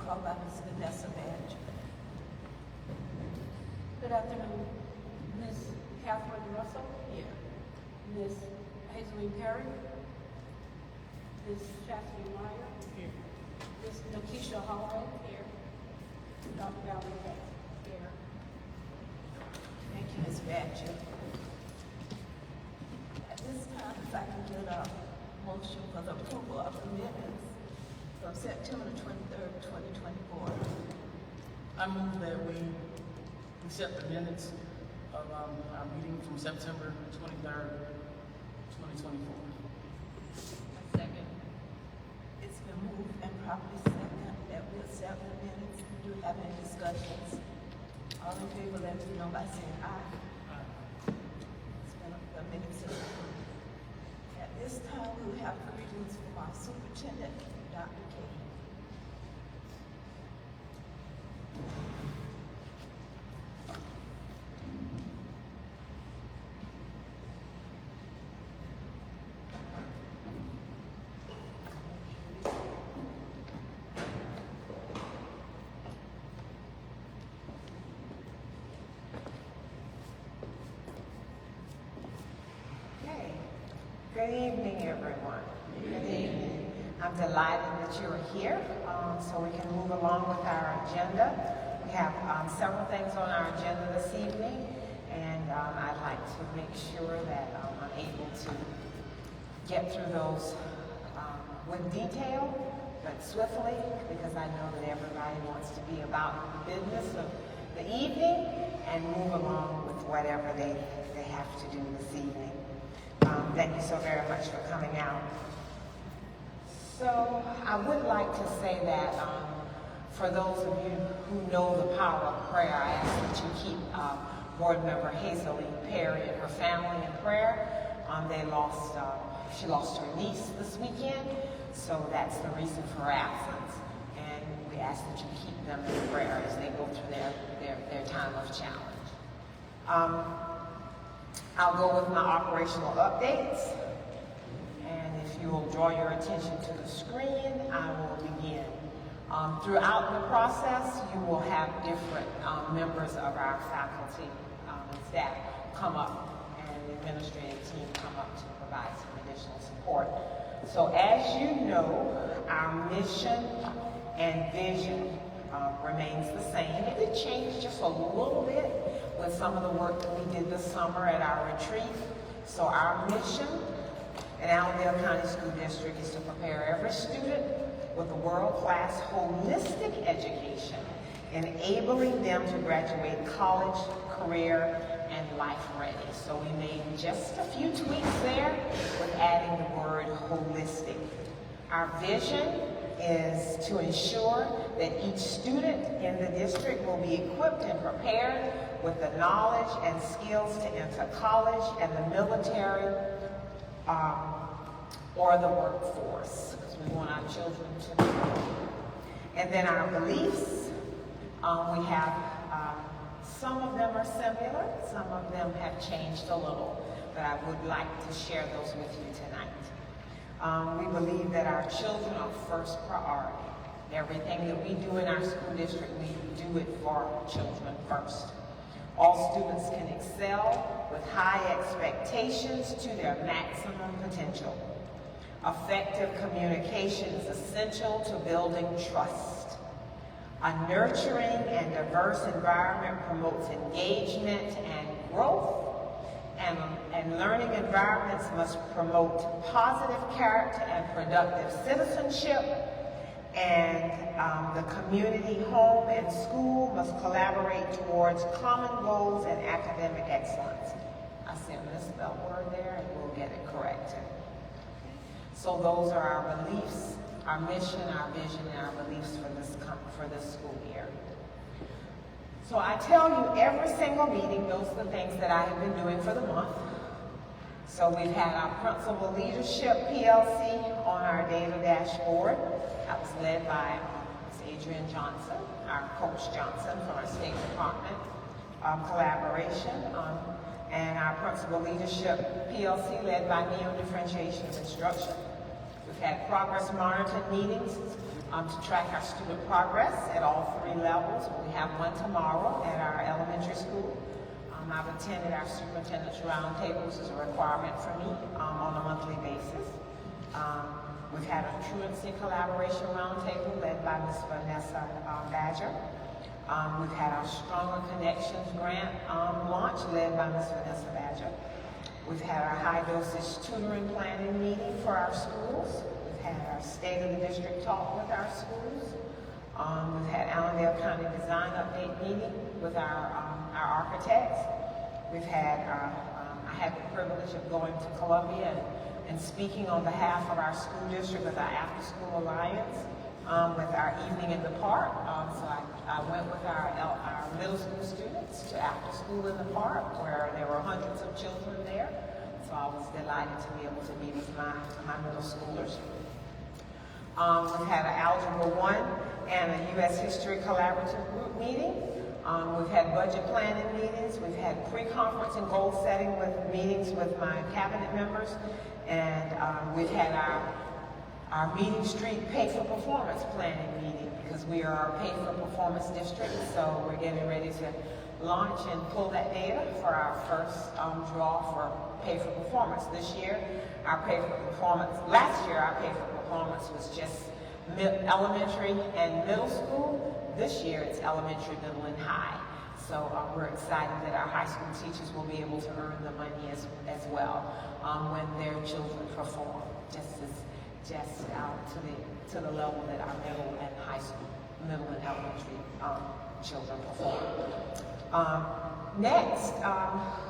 called by Ms. Vanessa Badge. Good afternoon. Ms. Catherine Russell? Here. Ms. Hazelene Perry? Ms. Chastity Meyer? Here. Ms. Nakisha Hall? Here. Dr. Valerie Beck? Here. Thank you, Ms. Badger. At this time, if I can get a motion for the approval of the minutes from September 23rd, 2024. I move that we accept the minutes of our meeting from September 23rd, 2024. Second. It's been moved and properly second that we accept the minutes. Do we have any discussions? All in favor, let me know by saying aye. It's been the minutes are approved. At this time, we will have greetings from our superintendent, Dr. King. Good evening, everyone. Good evening. I'm delighted that you're here, so we can move along with our agenda. We have several things on our agenda this evening, and I'd like to make sure that I'm able to get through those with detail, but swiftly, because I know that everybody wants to be about the business of the evening and move along with whatever they have to do this evening. Thank you so very much for coming out. So I would like to say that for those of you who know the power of prayer, I ask that you keep Board Member Hazelene Perry and her family in prayer. She lost her niece this weekend, so that's the reason for her absence. And we ask that you keep them in prayer as they go through their time of challenge. I'll go with my operational updates, and if you will draw your attention to the screen, I will begin. Throughout the process, you will have different members of our faculty and staff come up, and the administrative team come up to provide some additional support. So as you know, our mission and vision remains the same. It did change just a little bit with some of the work that we did this summer at our retreat. So our mission in Allendale County School District is to prepare every student with a world-class holistic education, enabling them to graduate college, career, and life ready. So we made just a few tweaks there with adding the word holistic. Our vision is to ensure that each student in the district will be equipped and prepared with the knowledge and skills to enter college and the military or the workforce, because we want our children to know. And then our beliefs, we have some of them are similar, some of them have changed a little, but I would like to share those with you tonight. We believe that our children are first priority. Everything that we do in our school district, we do it for our children first. All students can excel with high expectations to their maximum potential. Effective communication is essential to building trust. A nurturing and diverse environment promotes engagement and growth, and learning environments must promote positive character and productive citizenship, and the community, home, and school must collaborate towards common goals and academic excellence. I see a misspelled word there, and we'll get it corrected. So those are our beliefs, our mission, our vision, and our beliefs for this school year. So I tell you every single meeting, those are the things that I have been doing for the month. So we've had our Principal Leadership PLC on our data dashboard. That was led by Ms. Adrienne Johnson, our Coach Johnson from our State Department collaboration, and our Principal Leadership PLC led by me on differentiation of instruction. We've had progress monitoring meetings to track our student progress at all 3 levels. We have one tomorrow at our elementary school. I've attended our superintendent's roundtables as a requirement for me on a monthly basis. We've had a truancy collaboration roundtable led by Ms. Vanessa Badger. We've had our Stronger Connections grant launch led by Ms. Vanessa Badger. We've had our high dosage tutoring planning meeting for our schools. We've had our State of the District talk with our schools. We've had Allendale County Design Update meeting with our architects. We've had, I had the privilege of going to Columbia and speaking on behalf of our school district with our After School Alliance, with our Evening in the Park. So I went with our middle school students to After School in the Park, where there were hundreds of children there. So I was delighted to be able to meet with my middle schoolers. We've had an Algebra 1 and a U.S. History Collaborative group meeting. We've had budget planning meetings. We've had pre-conference and goal setting with meetings with my cabinet members. And we've had our Meeting Street Pay for Performance planning meeting, because we are a Pay for Performance district. So we're getting ready to launch and pull that data for our first draw for Pay for Performance. This year, our Pay for Performance, last year our Pay for Performance was just elementary and middle school. This year it's elementary, middle, and high. So we're excited that our high school teachers will be able to earn the money as well when their children perform, just to the level that our middle and high school, middle and elementary children perform. Next,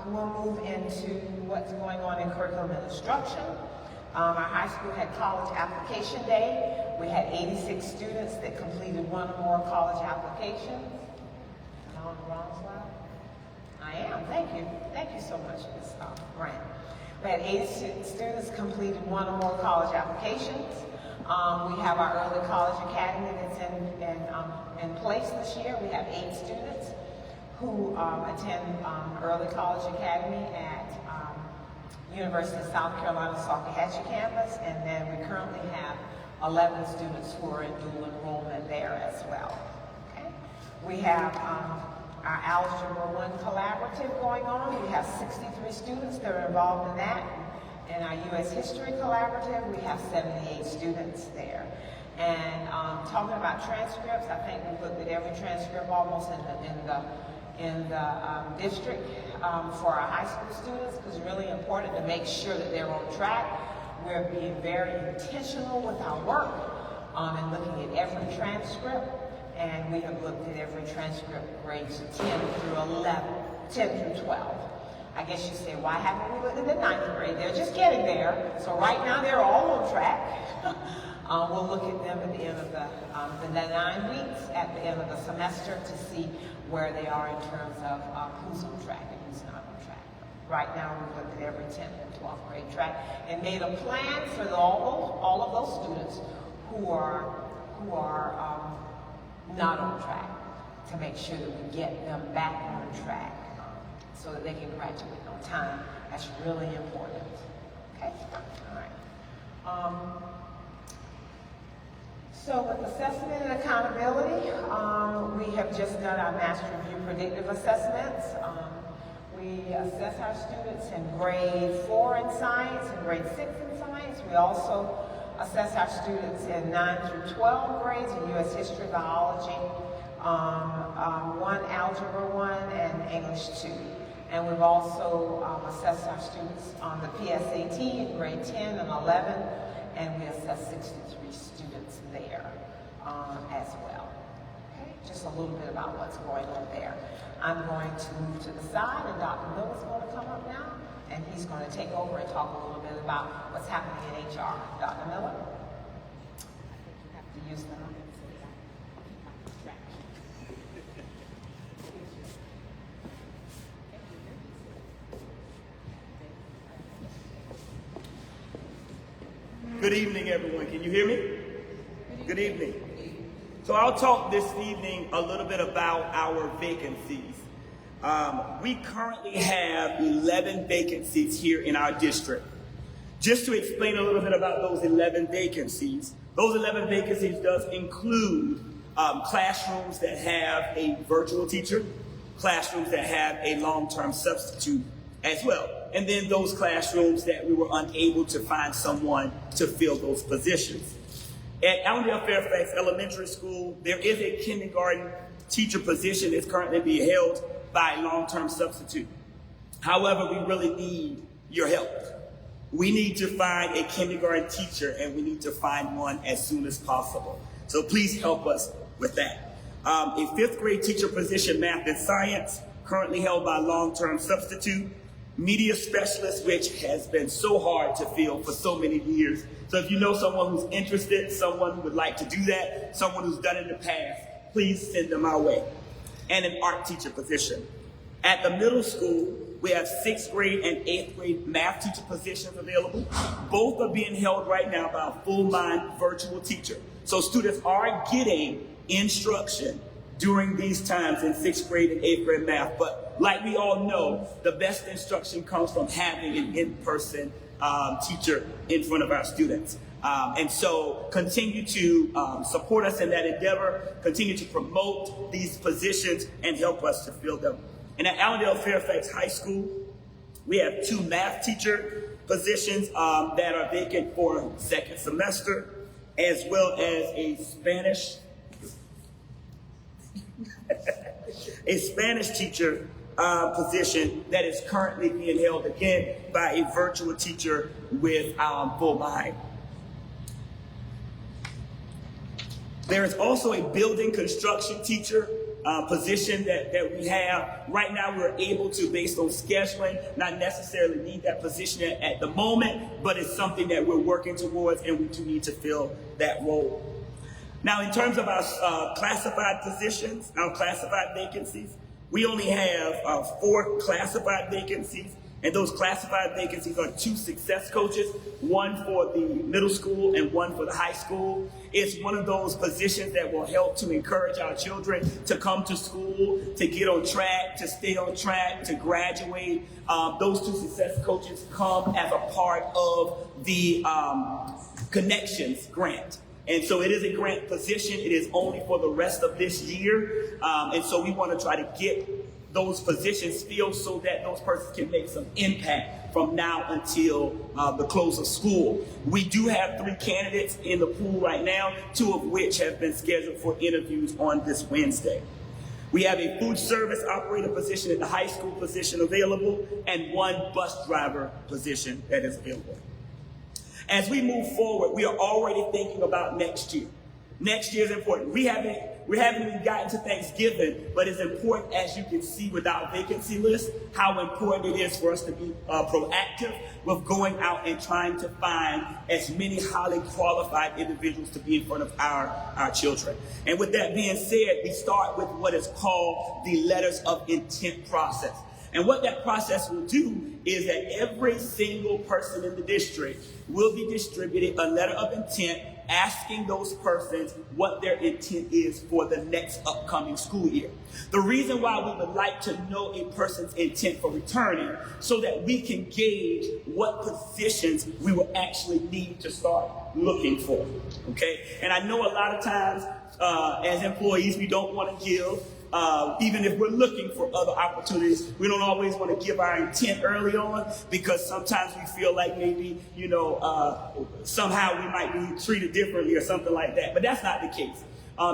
we'll move into what's going on in curriculum and instruction. Our high school had college application day. We had 86 students that completed one or more college applications. Am I on the wrong slide? I am, thank you. Thank you so much, Ms. Grant. We had 86 students completed one or more college applications. We have our early college academy that's in place this year. We have 8 students who attend early college academy at University of South Carolina Salkehatchie campus, and then we currently have 11 students who are in dual enrollment there as well. Okay? We have our Algebra 1 collaborative going on. We have 63 students that are involved in that. In our U.S. History collaborative, we have 78 students there. And talking about transcripts, I think we've looked at every transcript almost in the district for our high school students, because it's really important to make sure that they're on track. We're being very intentional with our work and looking at every transcript, and we have looked at every transcript grades 10 through 12. I guess you say, why haven't we looked at the 9th grade? They're just getting there, so right now they're all on track. We'll look at them at the end of the 9 weeks, at the end of the semester, to see where they are in terms of who's on track and who's not on track. Right now, we've looked at every 10th and 12th grade track and made a plan for all of those students who are not on track, to make sure that we get them back on track so that they can graduate on time. That's really important. Okay? All right. So with assessment and accountability, we have just done our Master Review predictive assessments. We assess our students in grade 4 in science and grade 6 in science. We also assess our students in 9 through 12 grades in U.S. History, Biology, 1 Algebra 1, and English 2. And we've also assessed our students on the PSAT in grade 10 and 11, and we assessed 63 students there as well. Okay, just a little bit about what's going on there. I'm going to move to the side, and Dr. Miller's going to come up now, and he's going to take over and talk a little bit about what's happening in HR. Dr. Miller? I think you have to use the Good evening, everyone. Can you hear me? Good evening. So I'll talk this evening a little bit about our vacancies. We currently have 11 vacancies here in our district. Just to explain a little bit about those 11 vacancies, Those 11 vacancies does include classrooms that have a virtual teacher, classrooms that have a long-term substitute as well, and then those classrooms that we were unable to find someone to fill those positions. At Allendale Fairfax Elementary School, there is a kindergarten teacher position that's currently being held by a long-term substitute. However, we really need your help. We need to find a kindergarten teacher, and we need to find one as soon as possible. So please help us with that. A 5th grade teacher position, math and science, currently held by a long-term substitute. Media specialist, which has been so hard to fill for so many years. So if you know someone who's interested, someone who would like to do that, someone who's done it in the past, please send them our way. And an art teacher position. At the middle school, we have 6th grade and 8th grade math teacher positions available. Both are being held right now by a full-time virtual teacher. So students are getting instruction during these times in 6th grade and 8th grade math. But like we all know, the best instruction comes from having an in-person teacher in front of our students. And so continue to support us in that endeavor, continue to promote these positions and help us to fill them. And at Allendale Fairfax High School, we have 2 math teacher positions that are vacant for second semester, as well as a Spanish teacher position that is currently being held again by a virtual teacher with full mind. There is also a building construction teacher position that we have. Right now we're able to, based on scheduling, not necessarily need that position at the moment, but it's something that we're working towards, and we do need to fill that role. Now, in terms of our classified positions, our classified vacancies, we only have 4 classified vacancies, and those classified vacancies are 2 success coaches, one for the middle school and one for the high school. It's one of those positions that will help to encourage our children to come to school, to get on track, to stay on track, to graduate. Those 2 success coaches come as a part of the Connections grant. And so it is a grant position. It is only for the rest of this year. And so we want to try to get those positions filled so that those persons can make some impact from now until the close of school. We do have 3 candidates in the pool right now, 2 of which have been scheduled for interviews on this Wednesday. We have a food service operator position at the high school position available, and 1 bus driver position that is available. As we move forward, we are already thinking about next year. Next year is important. We haven't even gotten to Thanksgiving, but it's important, as you can see with our vacancy list, how important it is for us to be proactive with going out and trying to find as many highly qualified individuals to be in front of our children. And with that being said, we start with what is called the letters of intent process. And what that process will do is that every single person in the district will be distributed a letter of intent asking those persons what their intent is for the next upcoming school year. The reason why we would like to know a person's intent for returning so that we can gauge what positions we will actually need to start looking for, okay? And I know a lot of times as employees, we don't want to give. Even if we're looking for other opportunities, we don't always want to give our intent early on because sometimes we feel like maybe, somehow we might be treated differently or something like that. But that's not the case.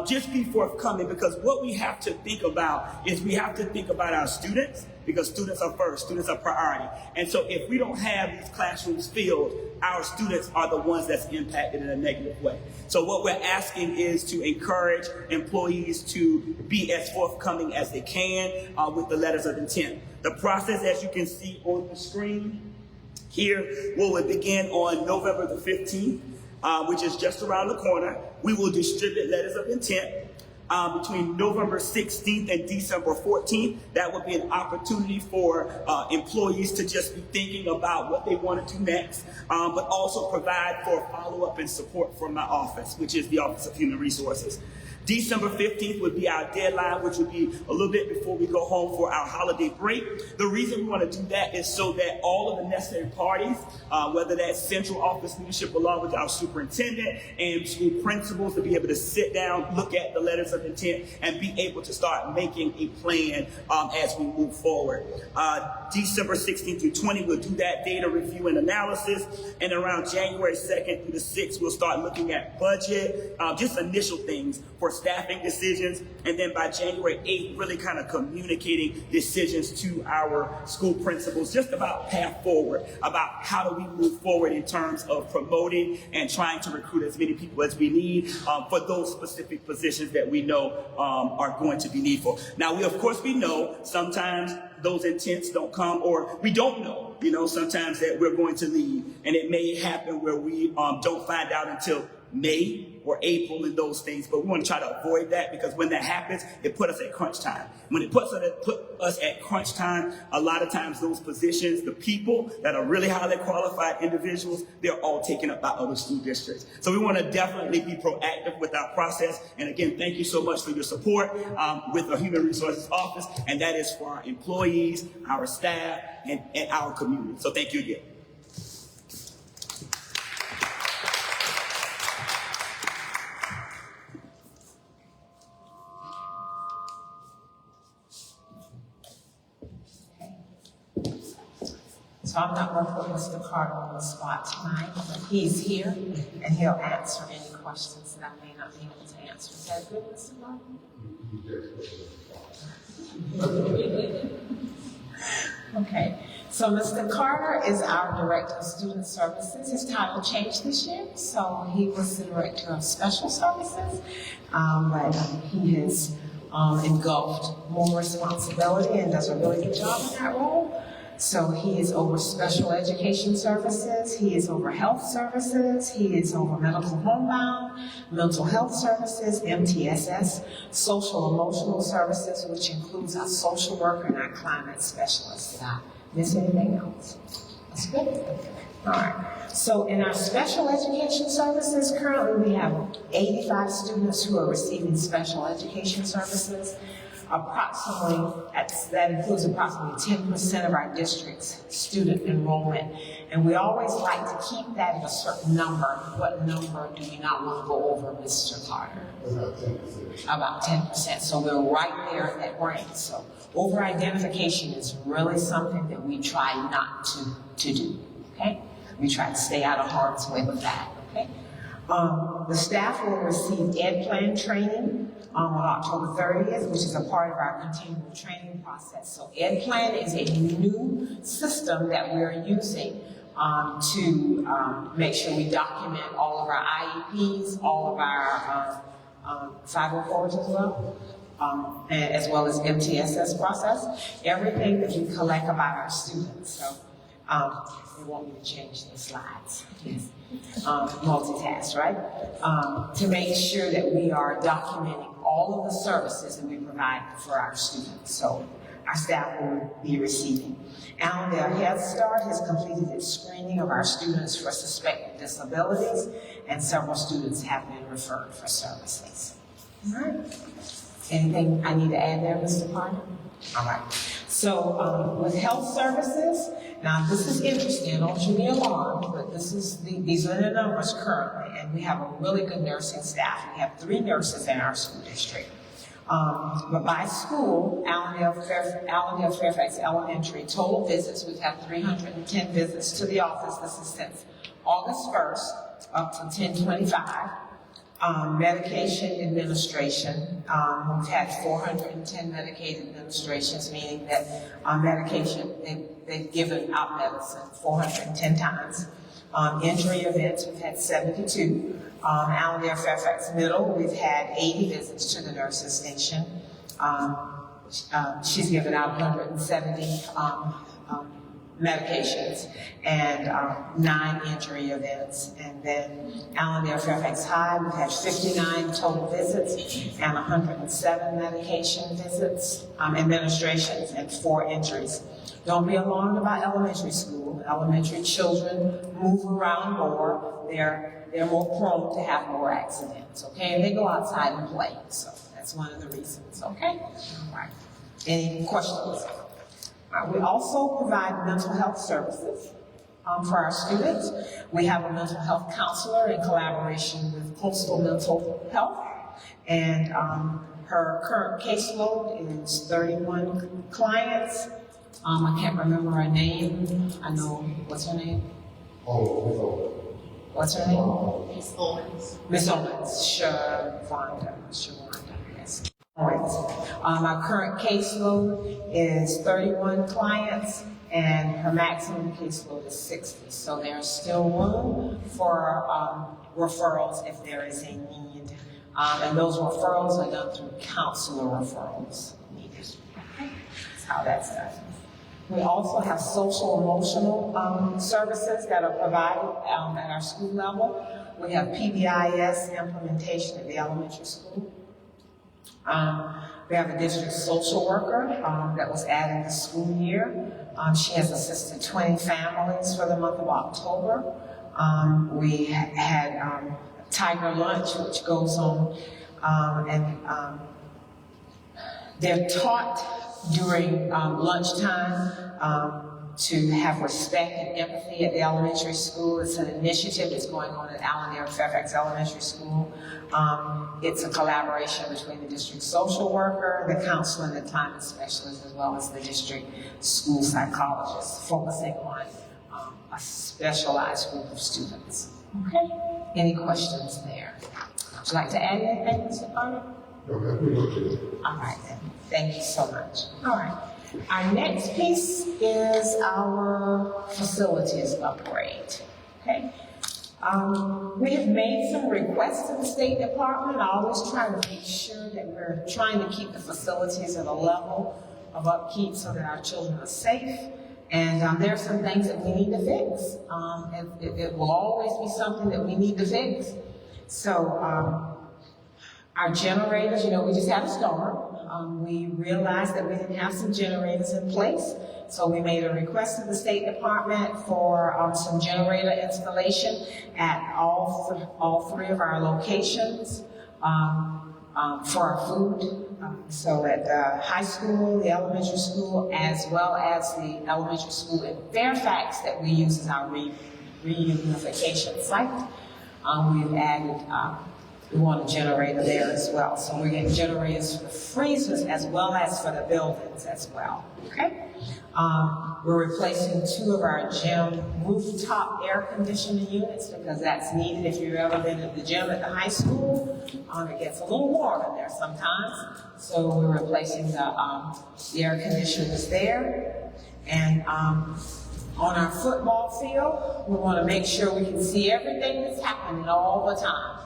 Just be forthcoming, because what we have to think about is we have to think about our students, because students are first, students are priority. And so if we don't have these classrooms filled, our students are the ones that's impacted in a negative way. So what we're asking is to encourage employees to be as forthcoming as they can with the letters of intent. The process, as you can see on the screen here, will begin on November the 15th, which is just around the corner. We will distribute letters of intent between November 16th and December 14th. That would be an opportunity for employees to just be thinking about what they want to do next, but also provide for follow-up and support from my office, which is the Office of Human Resources. December 15th would be our deadline, which would be a little bit before we go home for our holiday break. The reason we want to do that is so that all of the necessary parties, whether that's central office leadership along with our superintendent and school principals, to be able to sit down, look at the letters of intent, and be able to start making a plan as we move forward. December 16th through 20th, we'll do that data review and analysis. And around January 2nd through the 6th, we'll start looking at budget, just initial things for staffing decisions. And then by January 8th, really kind of communicating decisions to our school principals just about path forward, about how do we move forward in terms of promoting and trying to recruit as many people as we need for those specific positions that we know are going to be needful. Now, we know sometimes those intents don't come, or we don't know, sometimes that we're going to leave. And it may happen where we don't find out until May or April and those things, but we want to try to avoid that, because when that happens, it puts us at crunch time. When it puts us at crunch time, a lot of times those positions, the people that are really highly qualified individuals, they're all taken up by other school districts. So we want to definitely be proactive with our process. And again, thank you so much for your support with the Human Resources Office, and that is for our employees, our staff, and our community. So thank you again. So I'm not going to put Mr. Carter on the spot tonight, but he's here and he'll answer any questions that I may not be able to answer. Is that good, Mr. Carter? Okay. So Mr. Carter is our Director of Student Services. His title changed this year, so he was the Director of Special Services, but he has engulfed more responsibility and does a really good job in that role. So he is over special education services, he is over health services, he is over medical homebound, mental health services, MTSS, social emotional services, which includes our social worker and our climate specialist. Did I miss anything else? That's good. All right. So in our special education services, currently we have 85 students who are receiving special education services. That includes approximately 10% of our district's student enrollment. And we always like to keep that at a certain number. What number do you not want to go over, Mr. Carter? About 10%. About 10%. So we're right there at that range. So over-identification is really something that we try not to do, okay? We try to stay out of harm's way with that, okay? The staff will receive Ed Plan training on October 30th, which is a part of our continual training process. So Ed Plan is a new system that we're using to make sure we document all of our IEPs, all of our 504s as well, and as well as MTSS process, everything that we collect about our students. So they want me to change the slides. Yes. Multitask, right? To make sure that we are documenting all of the services that we provide for our students. So our staff will be receiving. Allendale Head Start has completed its screening of our students for suspected disabilities, and several students have been referred for services. All right. Anything I need to add there, Mr. Carter? All right. So with health services, now this is interesting, don't you be alarmed, but these are the numbers currently, and we have a really good nursing staff. We have 3 nurses in our school district. But by school, Allendale Fairfax Elementary, total visits, we've had 310 visits to the office. This is since August 1st up to 10/25. Medication administration, we've had 410 Medicaid administrations, meaning that medication, they've given out medicine 410 times. Injury events, we've had 72. Allendale Fairfax Middle, we've had 80 visits to the nurses station. She's given out 170 medications and 9 injury events. And then Allendale Fairfax High, we've had 59 total visits and 107 medication visits, administrations, and 4 injuries. Don't be alarmed about elementary school. Elementary children move around more. they're more prone to have more accidents, okay? And they go outside and play, so that's one of the reasons, okay? All right. Any questions? All right. We also provide mental health services for our students. We have a mental health counselor in collaboration with Coastal Mental Health, and her current caseload is 31 clients. I can't remember her name. I know, what's her name? What's her name? Miss Owens. Miss Owens, Shavonda, yes. Our current caseload is 31 clients, and her maximum caseload is 60. So there's still room for referrals if there is a need. And those referrals are done through counselor referrals needed. That's how that's done. We also have social emotional services that are provided at our school level. We have PBIS implementation at the elementary school. We have a district social worker that was added this school year. She has assisted 20 families for the month of October. We had Tiger Lunch, which goes on, and they're taught during lunchtime to have respect and empathy at the elementary school. It's an initiative that's going on at Allendale Fairfax Elementary School. It's a collaboration between the district social worker, the counselor, and the timing specialist, as well as the district school psychologist, focusing on a specialized group of students. Okay? Any questions there? Would you like to add anything, Mr. Carter? No, that's pretty much it. All right, then. Thank you so much. All right. Our next piece is our facilities upgrade. Okay. We have made some requests to the State Department. I always try to make sure that we're trying to keep the facilities at a level of upkeep so that our children are safe. And there are some things that we need to fix. It will always be something that we need to fix. So our generators, we just had a storm. We realized that we didn't have some generators in place. So we made a request to the State Department for some generator installation at all three of our locations for our food. So at the high school, the elementary school, as well as the elementary school in Fairfax that we use as our reunification site. We've added, we want a generator there as well. So we're getting generators for the freezers as well as for the buildings as well, okay? We're replacing 2 of our gym rooftop air conditioning units because that's needed. If you've ever been at the gym at the high school, it gets a little warm in there sometimes. So we're replacing the air conditioners there. And on our football field, we want to make sure we can see everything that's happening all the time.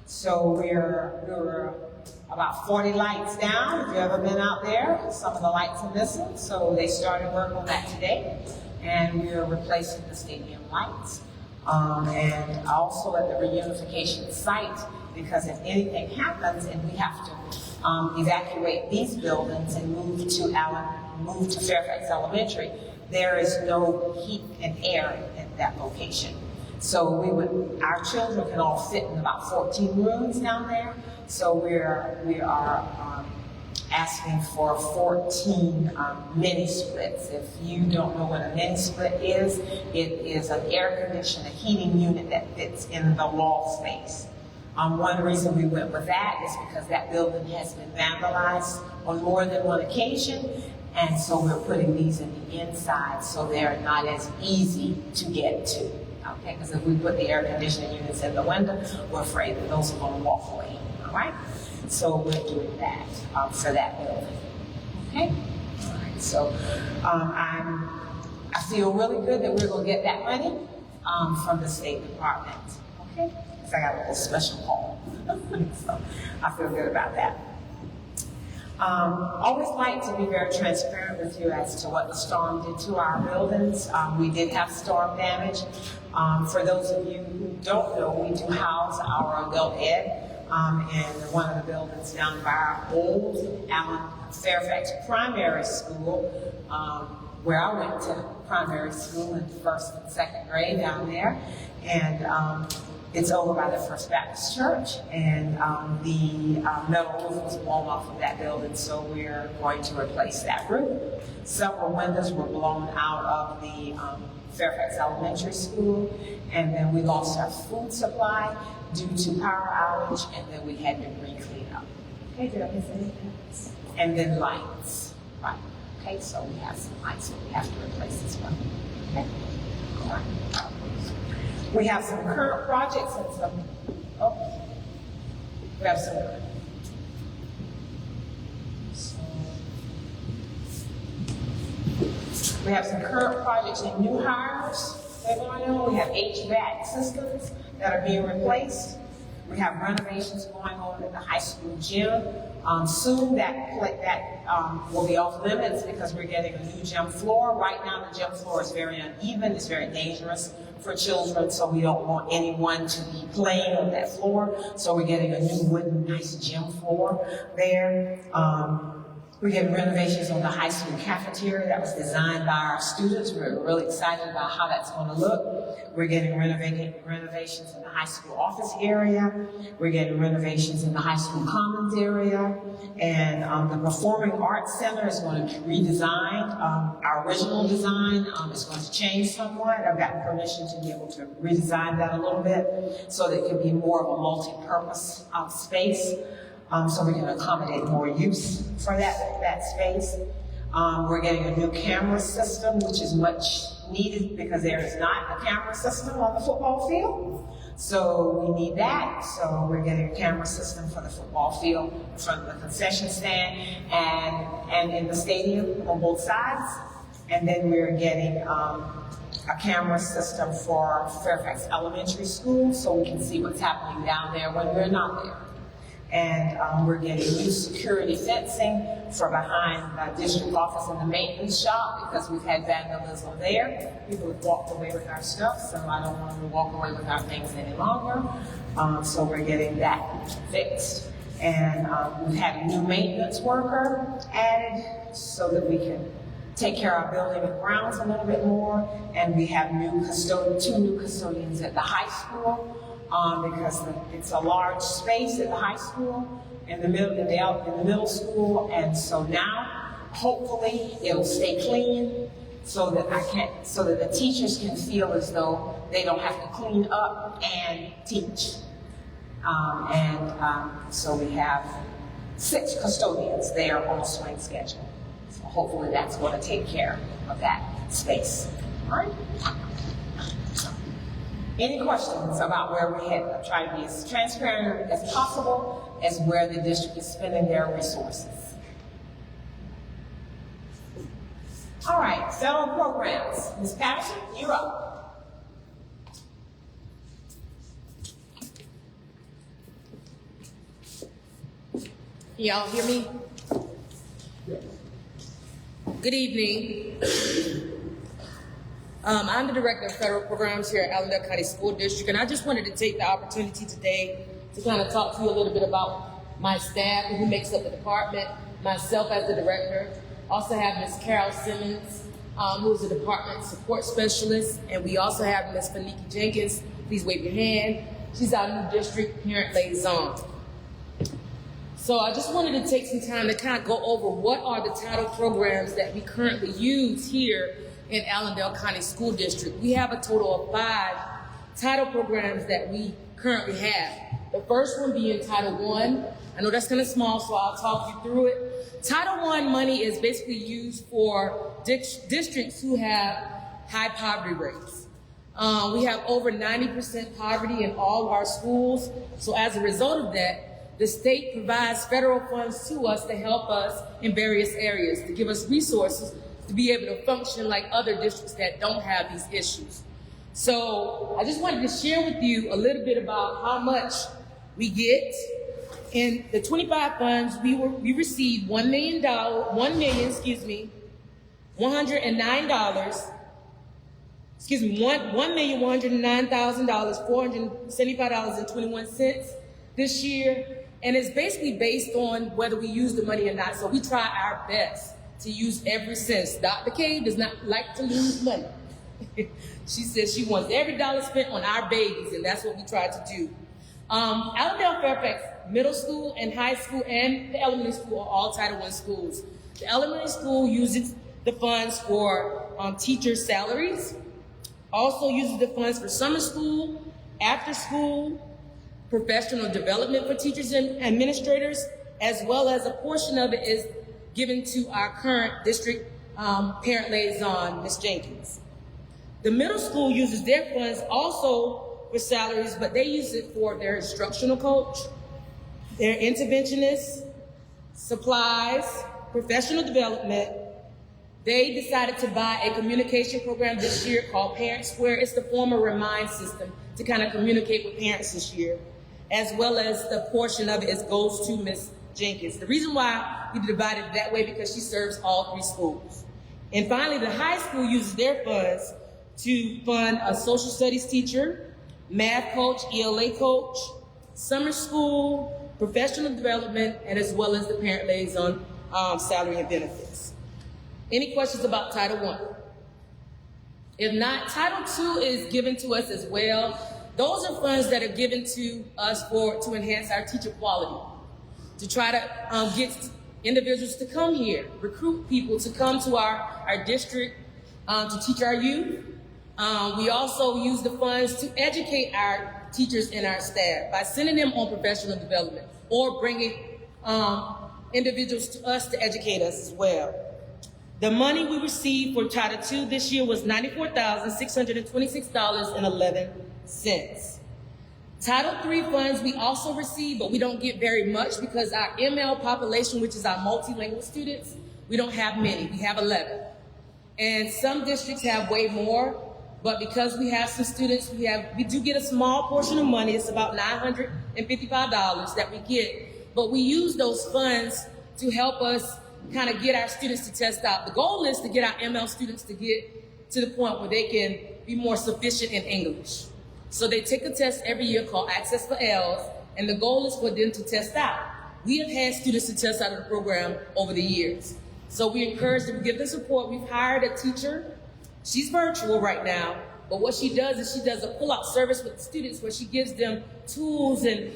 So we're about 40 lights down. If you've ever been out there, some of the lights are missing. So they started work on that today. And we're replacing the stadium lights. And also at the reunification site, because if anything happens and we have to evacuate these buildings and move to Fairfax Elementary, there is no heat and air at that location. So our children can all fit in about 14 rooms down there. So we are asking for 14 mini splits. If you don't know what a mini split is, it is an air conditioner heating unit that fits in the wall space. One reason we went with that is because that building has been vandalized on more than one occasion. And so we're putting these in the inside so they're not as easy to get to. Okay, because if we put the air conditioning units in the window, we're afraid that those are going to walk away. All right, so we're doing that for that building. Okay, all right. So I feel really good that we're going to get that money from the State Department. Okay, because I got a little special call, so I feel good about that. Always like to be very transparent with you as to what the storm did to our buildings. We did have storm damage. For those of you who don't know, we do house our adult ed in one of the buildings down by our old Fairfax Primary School, where I went to primary school in 1st and 2nd grade down there. And it's over by the First Baptist Church, and the metal roof was blown off of that building, so we're going to replace that roof. Several windows were blown out of the Fairfax Elementary School, and then we lost our food supply due to power outage, and then we had debris cleanup. Okay, did I miss anything else? And then lights, right? Okay, so we have some lights that we have to replace as well. Okay. All right. We have some current projects and some, we have some. We have some current projects and new hires that are going on. We have HVAC systems that are being replaced. We have renovations going on at the high school gym. Soon that will be off limits because we're getting a new gym floor. Right now the gym floor is very uneven, it's very dangerous for children, so we don't want anyone to be playing on that floor. So we're getting a new wooden, nice gym floor there. We're getting renovations on the high school cafeteria that was designed by our students. We're really excited about how that's going to look. We're getting renovations in the high school office area. We're getting renovations in the high school commons area. And the Performing Arts Center is going to be redesigned. Our original design is going to change somewhat. I've gotten permission to be able to redesign that a little bit so that it can be more of a multi-purpose space. So we can accommodate more use for that space. We're getting a new camera system, which is much needed because there is not a camera system on the football field. So we need that. So we're getting a camera system for the football field, in front of the concession stand, and in the stadium on both sides. And then we're getting a camera system for Fairfax Elementary School so we can see what's happening down there when we're not there. And we're getting new security fencing for behind the district office and the maintenance shop because we've had vandalism there. People have walked away with our stuff, so I don't want them to walk away with our things any longer. So we're getting that fixed. And we've had a new maintenance worker added so that we can take care of our building and grounds a little bit more. And we have two new custodians at the high school. Because it's a large space at the high school, in the middle school, and so now hopefully it'll stay clean so that the teachers can feel as though they don't have to clean up and teach. So we have 6 custodians there on a swing schedule. So hopefully that's going to take care of that space. All right. Any questions about where we're headed? I'm trying to be as transparent as possible as where the district is spending their resources. All right, federal programs. Ms. Patterson, you're up. Y'all hear me? Good evening. I'm the Director of Federal Programs here at Allendale County School District, and I just wanted to take the opportunity today to kind of talk to you a little bit about my staff and who makes up the department, myself as the Director. Also have Ms. Carol Simmons, who is the Department Support Specialist, and we also have Ms. Faniki Jenkins. Please wave your hand. She's our new District Parent Liaison. So I just wanted to take some time to kind of go over what are the title programs that we currently use here in Allendale County School District. We have a total of 5 title programs that we currently have. The first one being Title I. I know that's kind of small, so I'll talk you through it. Title I money is basically used for districts who have high poverty rates. We have over 90% poverty in all of our schools. So as a result of that, the state provides federal funds to us to help us in various areas, to give us resources to be able to function like other districts that don't have these issues. So I just wanted to share with you a little bit about how much we get. In the 25 funds, we received $1,109,475.21 this year. And it's basically based on whether we use the money or not. So we try our best to use every cent. Dr. K does not like to lose money. She says she wants every dollar spent on our babies, and that's what we try to do. Allendale Fairfax Middle School and High School and the elementary school are all Title I schools. The elementary school uses the funds for teacher salaries, also uses the funds for summer school, after school, professional development for teachers and administrators, as well as a portion of it is given to our current district parent liaison, Ms. Jenkins. The middle school uses their funds also for salaries, but they use it for their instructional coach, their interventionist, supplies, professional development. They decided to buy a communication program this year called Parent Square. It's the former Remind system to kind of communicate with parents this year, as well as the portion of it goes to Ms. Jenkins. The reason why we divided it that way because she serves all 3 schools. And finally, the high school uses their funds to fund a social studies teacher, math coach, ELA coach, summer school, professional development, and as well as the parent liaison salary and benefits. Any questions about Title I? If not, Title II is given to us as well. Those are funds that are given to us to enhance our teacher quality, to try to get individuals to come here, recruit people to come to our district to teach our youth. We also use the funds to educate our teachers and our staff by sending them on professional development or bringing individuals to us to educate us as well. The money we received for Title II this year was $94,626.11. Title III funds we also receive, but we don't get very much because our ML population, which is our multilingual students, we don't have many. We have 11. And some districts have way more, but because we have some students, we do get a small portion of money. It's about $955 that we get, but we use those funds to help us kind of get our students to test out. The goal is to get our ML students to get to the point where they can be more sufficient in English. So they take a test every year called Access for L's, and the goal is for them to test out. We have had students to test out of the program over the years. So we encourage them to give them support. We've hired a teacher. She's virtual right now, but what she does is she does a pull-out service with the students where she gives them tools and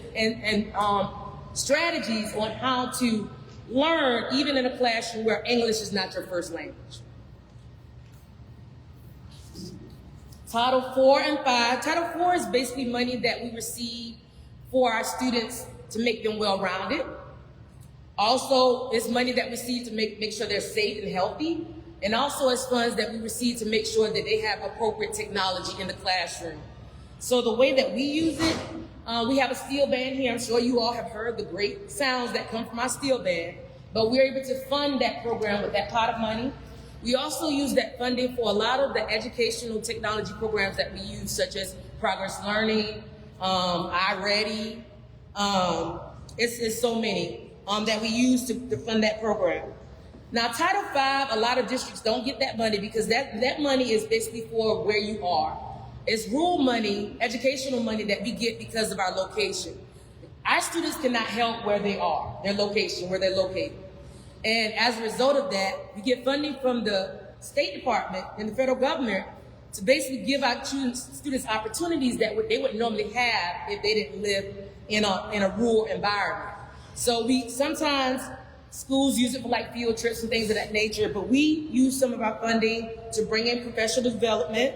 strategies on how to learn, even in a classroom where English is not your first language. Title IV and V. Title IV is basically money that we receive for our students to make them well-rounded. Also, it's money that we receive to make sure they're safe and healthy. And also it's funds that we receive to make sure that they have appropriate technology in the classroom. So the way that we use it, we have a steel band here. I'm sure you all have heard the great sounds that come from our steel band, but we're able to fund that program with that pot of money. We also use that funding for a lot of the educational technology programs that we use, such as Progress Learning, iReady. It's so many that we use to fund that program. Now, Title V, a lot of districts don't get that money because that money is basically for where you are. It's rural money, educational money that we get because of our location. Our students cannot help where they are, their location, where they're located. And as a result of that, we get funding from the State Department and the federal government to basically give our students opportunities that they would normally have if they didn't live in a rural environment. So sometimes schools use it for like field trips and things of that nature, but we use some of our funding to bring in professional development.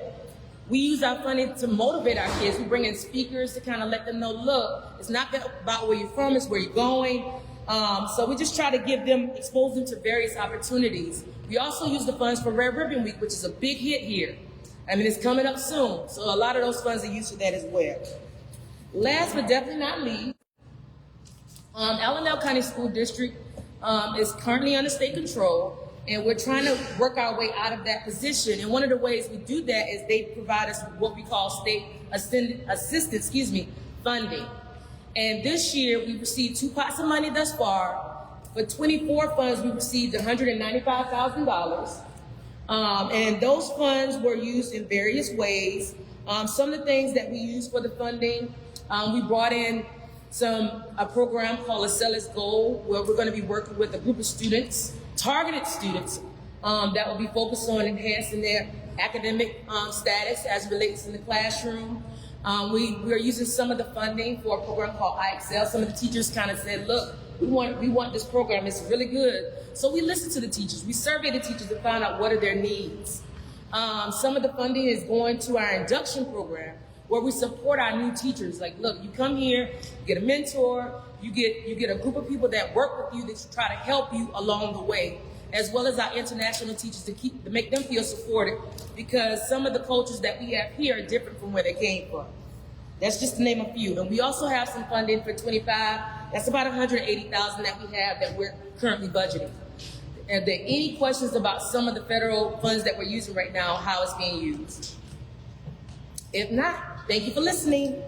We use our funding to motivate our kids. We bring in speakers to kind of let them know, look, it's not about where you're from, it's where you're going. So we just try to expose them to various opportunities. We also use the funds for Red Ribbon Week, which is a big hit here. I mean, it's coming up soon. So a lot of those funds are used for that as well. Last but definitely not least, Allendale County School District is currently under state control, and we're trying to work our way out of that position. And one of the ways we do that is they provide us what we call state assistance funding. And this year we received 2 pots of money thus far. For 24 funds, we received $195,000. And those funds were used in various ways. Some of the things that we used for the funding, we brought in a program called Acellus Gold, where we're going to be working with a group of students, targeted students, that will be focused on enhancing their academic status as it relates in the classroom. We are using some of the funding for a program called iExcel. Some of the teachers kind of said, look, we want this program, it's really good. So we listened to the teachers. We surveyed the teachers and found out what are their needs. Some of the funding is going to our induction program, where we support our new teachers. Like, look, you come here, you get a mentor, you get a group of people that work with you that try to help you along the way, as well as our international teachers to make them feel supported, because some of the cultures that we have here are different from where they came from. That's just to name a few. And we also have some funding for 25. That's about $180,000 that we have that we're currently budgeting. Are there any questions about some of the federal funds that we're using right now, how it's being used? If not, thank you for listening.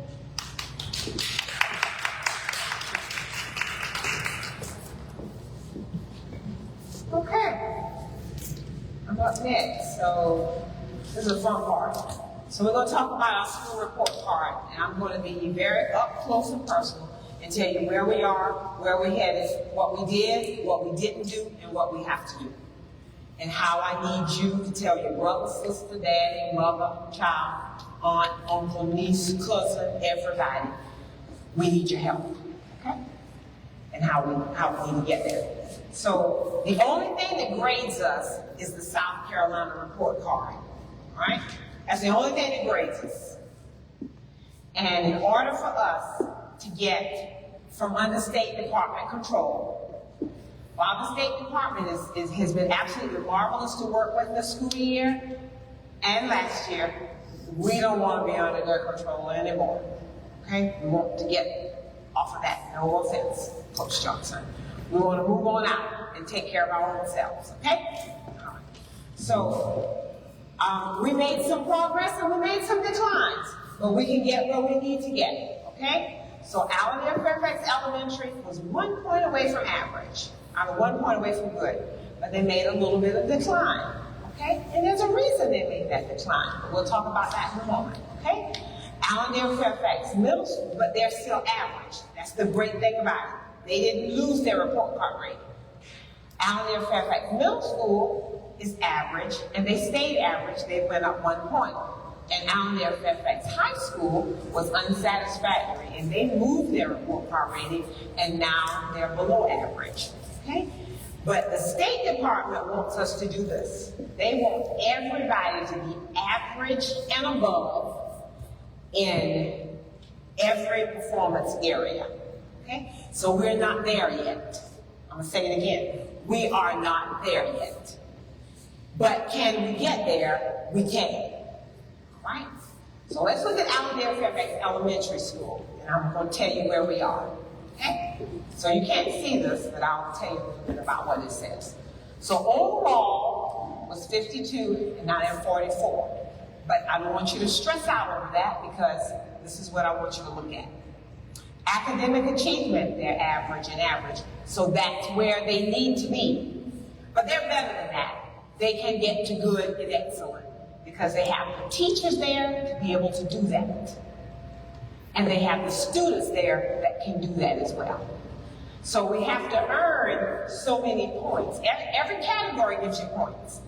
Okay. I'm up next. So this is a fun part. So we're going to talk about our school report card, and I'm going to be very up close and personal and tell you where we are, where we're headed, what we did, what we didn't do, and what we have to do. And how I need you to tell your brother, sister, daddy, mother, child, aunt, uncle, niece, cousin, everybody, we need your help, okay? And how we need to get there. So the only thing that grades us is the South Carolina report card, right? That's the only thing that grades us. And in order for us to get from under State Department control, while the State Department has been absolutely marvelous to work with this school year and last year, we don't want to be under their control anymore. Okay? We want to get off of that. No offense, Coach Johnson. We want to move on out and take care of our own selves. Okay? All right. So, we made some progress and we made some declines, but we can get where we need to get. Okay? So, Allendale Fairfax Elementary was 1 point away from average. 1 point away from good, but they made a little bit of decline, okay? And there's a reason they made that decline, but we'll talk about that in a moment, okay? Allendale Fairfax Middle School, but they're still average. That's the great thing about it. They didn't lose their report card rating. Allendale Fairfax Middle School is average, and they stayed average. They went up 1 point. And Allendale Fairfax High School was unsatisfactory, and they moved their report card rating, and now they're below average. Okay? But the State Department wants us to do this. They want everybody to be average and above in every performance area. Okay? So we're not there yet. I'm going to say it again. We are not there yet. But can we get there? We can. Right? So let's look at Allendale Fairfax Elementary School, and I'm going to tell you where we are. Okay? So you can't see this, but I'll tell you a little bit about what it says. So overall was 52, and now they're 44. But I don't want you to stress out over that, because this is what I want you to look at. Academic achievement, they're average and average. So that's where they need to be. But they're better than that. They can get to good and excellent, because they have the teachers there to be able to do that. And they have the students there that can do that as well. So we have to earn so many points. Every category gives you points.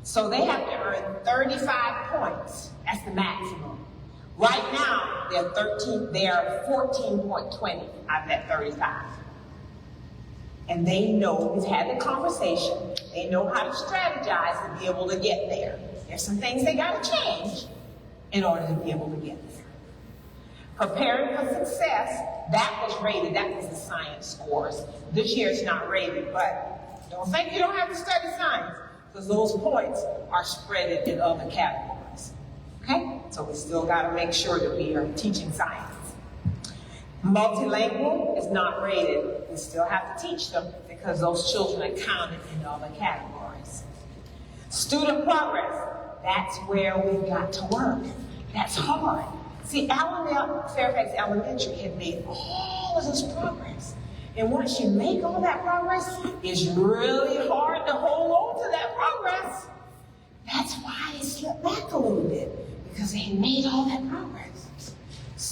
So they have to earn 35 points. That's the maximum. Right now, they're 14.20 out of that 35. And they know, we've had the conversation, they know how to strategize to be able to get there. There's some things they got to change in order to be able to get there. Preparing for success, that was rated, that was the science scores. This year it's not rated, but don't think you don't have to study science, because those points are spread in other categories. Okay? So we still got to make sure that we are teaching science. Multilingual is not rated. We still have to teach them, because those children are counted in other categories. Student progress, that's where we've got to work. That's hard. See, Allendale Fairfax Elementary had made all of this progress. And once you make all that progress, it's really hard to hold on to that progress. That's why they slipped back a little bit, because they had made all that progress.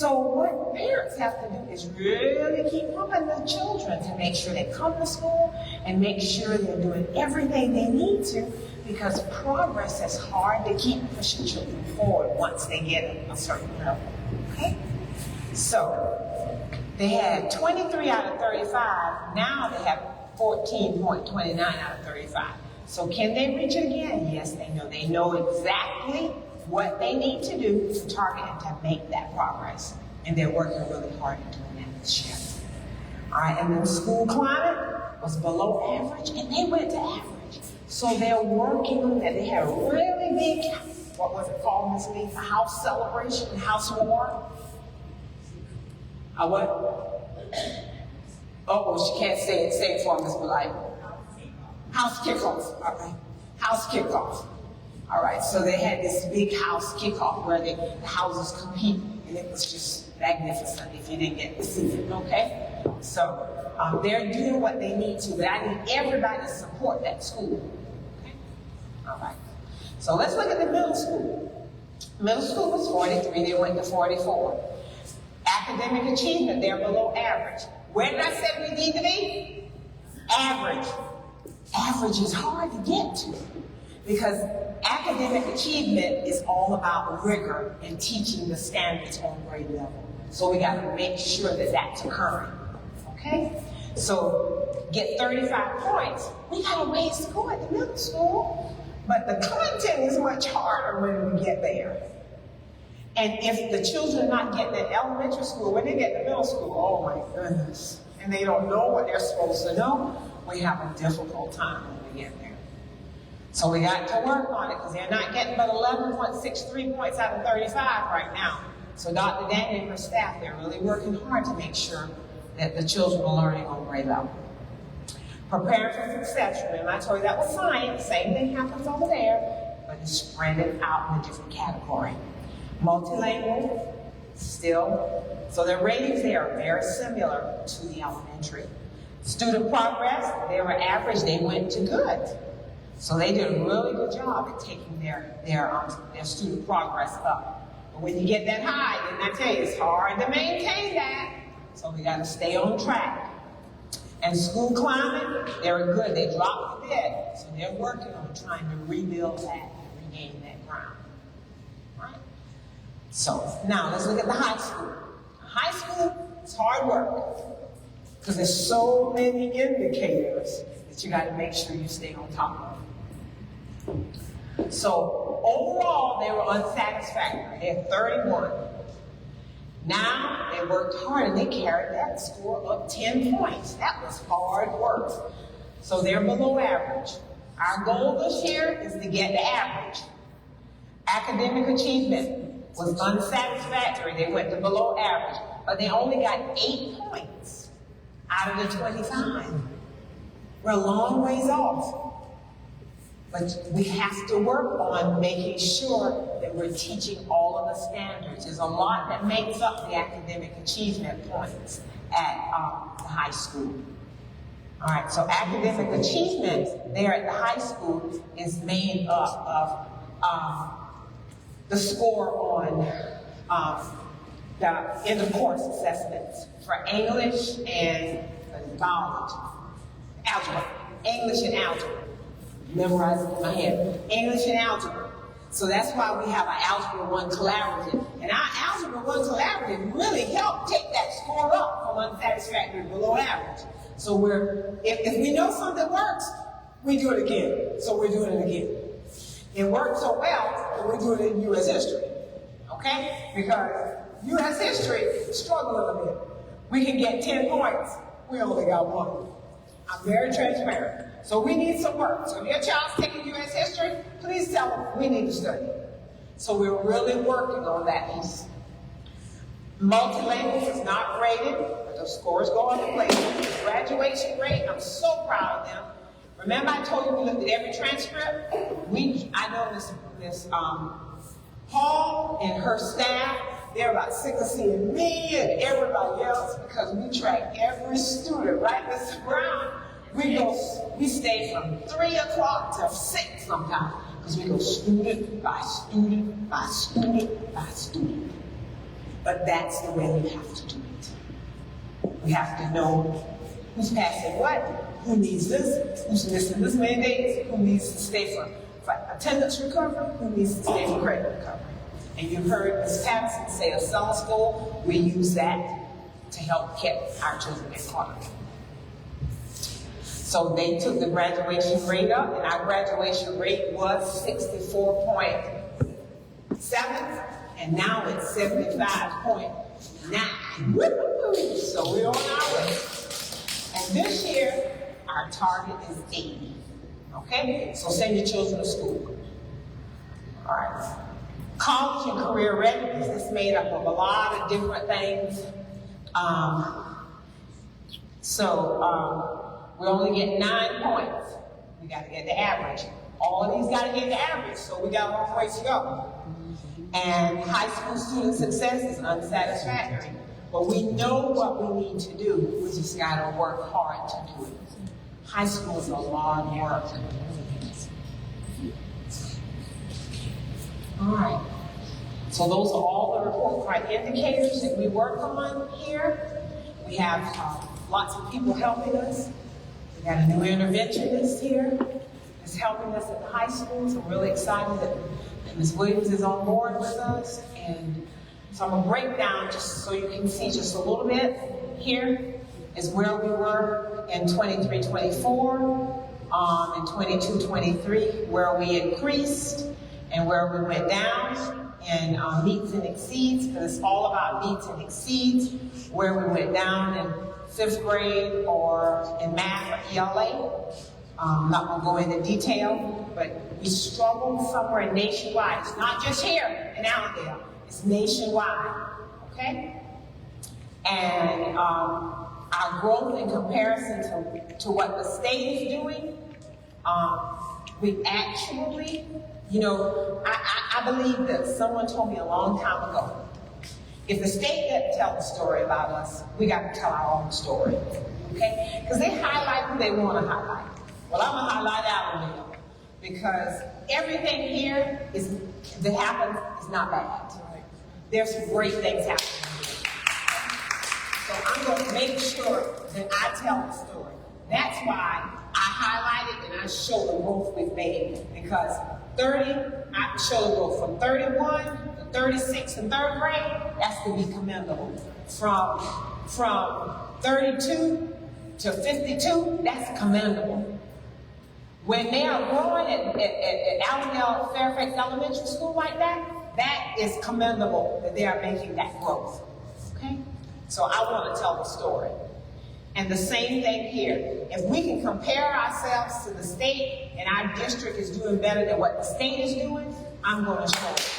So what parents have to do is really keep pumping the children to make sure they come to school and make sure they're doing everything they need to, because progress is hard to keep pushing children forward once they get a certain level. Okay? So they had 23 out of 35. Now they have 14.29 out of 35. So can they reach it again? Yes, they know. They know exactly what they need to do to target and to make that progress. And they're working really hard at doing that this year. All right, and then school climate was below average, and they went to average. So they're working on that. They had a really big, what was it called, Ms. Lee? A house celebration, a house war? A what? Oh, well, she can't say it. Say it for Ms. Belite. House kickoff. All right. House kickoff. All right. So they had this big house kickoff where the houses compete, and it was just magnificent if you didn't get to see it. Okay. So they're doing what they need to, but I need everybody to support that school. Okay. All right. So let's look at the middle school. Middle school was 43. They went to 44. Academic achievement, they're below average. Where did I say we need to be? Average. Average is hard to get to because academic achievement is all about rigor and teaching the standards on grade level. So we got to make sure that that's occurring. Okay? So get 35 points. We got a ways to go at the middle school, but the content is much harder when we get there. And if the children are not getting in elementary school, when they get to middle school, oh my goodness, and they don't know what they're supposed to know, we have a difficult time when we get there. So we got to work on it because they're not getting but 11.63 points out of 35 right now. So Dr. Daniel and her staff, they're really working hard to make sure that the children are learning on grade level. Preparing for success, remember I told you that was science, same thing happens over there, but it's spread it out in a different category. Multilingual, still. So their ratings there are very similar to the elementary. Student progress, they were average, they went to good. So they did a really good job at taking their student progress up. But when you get that high, didn't I tell you, it's hard to maintain that. So we got to stay on track. And school climate, they were good. They dropped a bit. So they're working on trying to rebuild that and regain that ground. Right? So now let's look at the high school. High school, it's hard work because there's so many indicators that you got to make sure you stay on top of. So overall, they were unsatisfactory. They had 31. Now they worked hard and they carried that score up 10 points. That was hard work. So they're below average. Our goal this year is to get to average. Academic achievement was unsatisfactory. They went to below average, but they only got 8 points out of the 25. We're a long ways off. But we have to work on making sure that we're teaching all of the standards. There's a lot that makes up the academic achievement points at the high school. All right, so academic achievement there at the high school is made up of the score on the end of course assessments for English and biology, algebra, English and algebra. Memorize it in my head. English and algebra. So that's why we have an Algebra 1 Collaborative. And our Algebra 1 Collaborative really helped take that score up from unsatisfactory to below average. So if we know something works, we do it again. So we're doing it again. It worked so well that we're doing it in U.S. history. Okay? Because U.S. history is struggling a bit. We can get 10 points. We only got 1. I'm very transparent. So we need some work. So if your child's taking U.S. history, please tell them we need to study. So we're really working on that piece. Multilingual is not rated, but the scores go up in places. Graduation rate, I'm so proud of them. Remember I told you we looked at every transcript? I know this Paul and her staff, they're about sick of seeing me and everybody else because we track every student, right, Mr. Brown? We stay from 3 o'clock till 6 sometimes because we go student by student by student by student. But that's the way we have to do it. We have to know who's passing what, who needs this, who's missing this many days, who needs to stay for attendance recovery, who needs to stay for credit recovery. And you heard Ms. Patterson say a summer school, we use that to help get our children get caught up. So they took the graduation rate up, and our graduation rate was 64.7, and now it's 75.9. So we're on our way. And this year, our target is 80. Okay? So send your children to school. All right. College and career readiness is made up of a lot of different things. We only get 9 points. We got to get the average. All of these got to get the average, so we got a long ways to go. And high school student success is unsatisfactory. But we know what we need to do. We just got to work hard to do it. High school is a lot of work. All right. So those are all the report card indicators that we work on here. We have lots of people helping us. We got a new interventionist here that's helping us at the high school. So I'm really excited that Ms. Williams is on board with us. And so I'm going to break down just so you can see just a little bit. Here is where we were in 23-24, in 22-23, where we increased and where we went down in meets and exceeds, because it's all about meets and exceeds, where we went down in 5th grade or in math or ELA. I'm not going to go into detail, but we struggled somewhere nationwide. It's not just here in Allendale. It's nationwide, okay? And our growth in comparison to what the state is doing, we actually, I believe that someone told me a long time ago, if the state doesn't tell the story about us, we got to tell our own story, okay? Because they highlight who they want to highlight. Well, I'm going to highlight Allendale because everything here that happens is not bad. There's some great things happening here. So I'm going to make sure that I tell the story. That's why I highlight it and I show the growth we've made. Because I show the growth from 31 to 36 in 3rd grade, that's to be commendable. From 32 to 52, that's commendable. When they are growing at Allendale Fairfax Elementary School like that, that is commendable that they are making that growth. Okay? So I want to tell the story. And the same thing here. If we can compare ourselves to the state and our district is doing better than what the state is doing, I'm going to show it.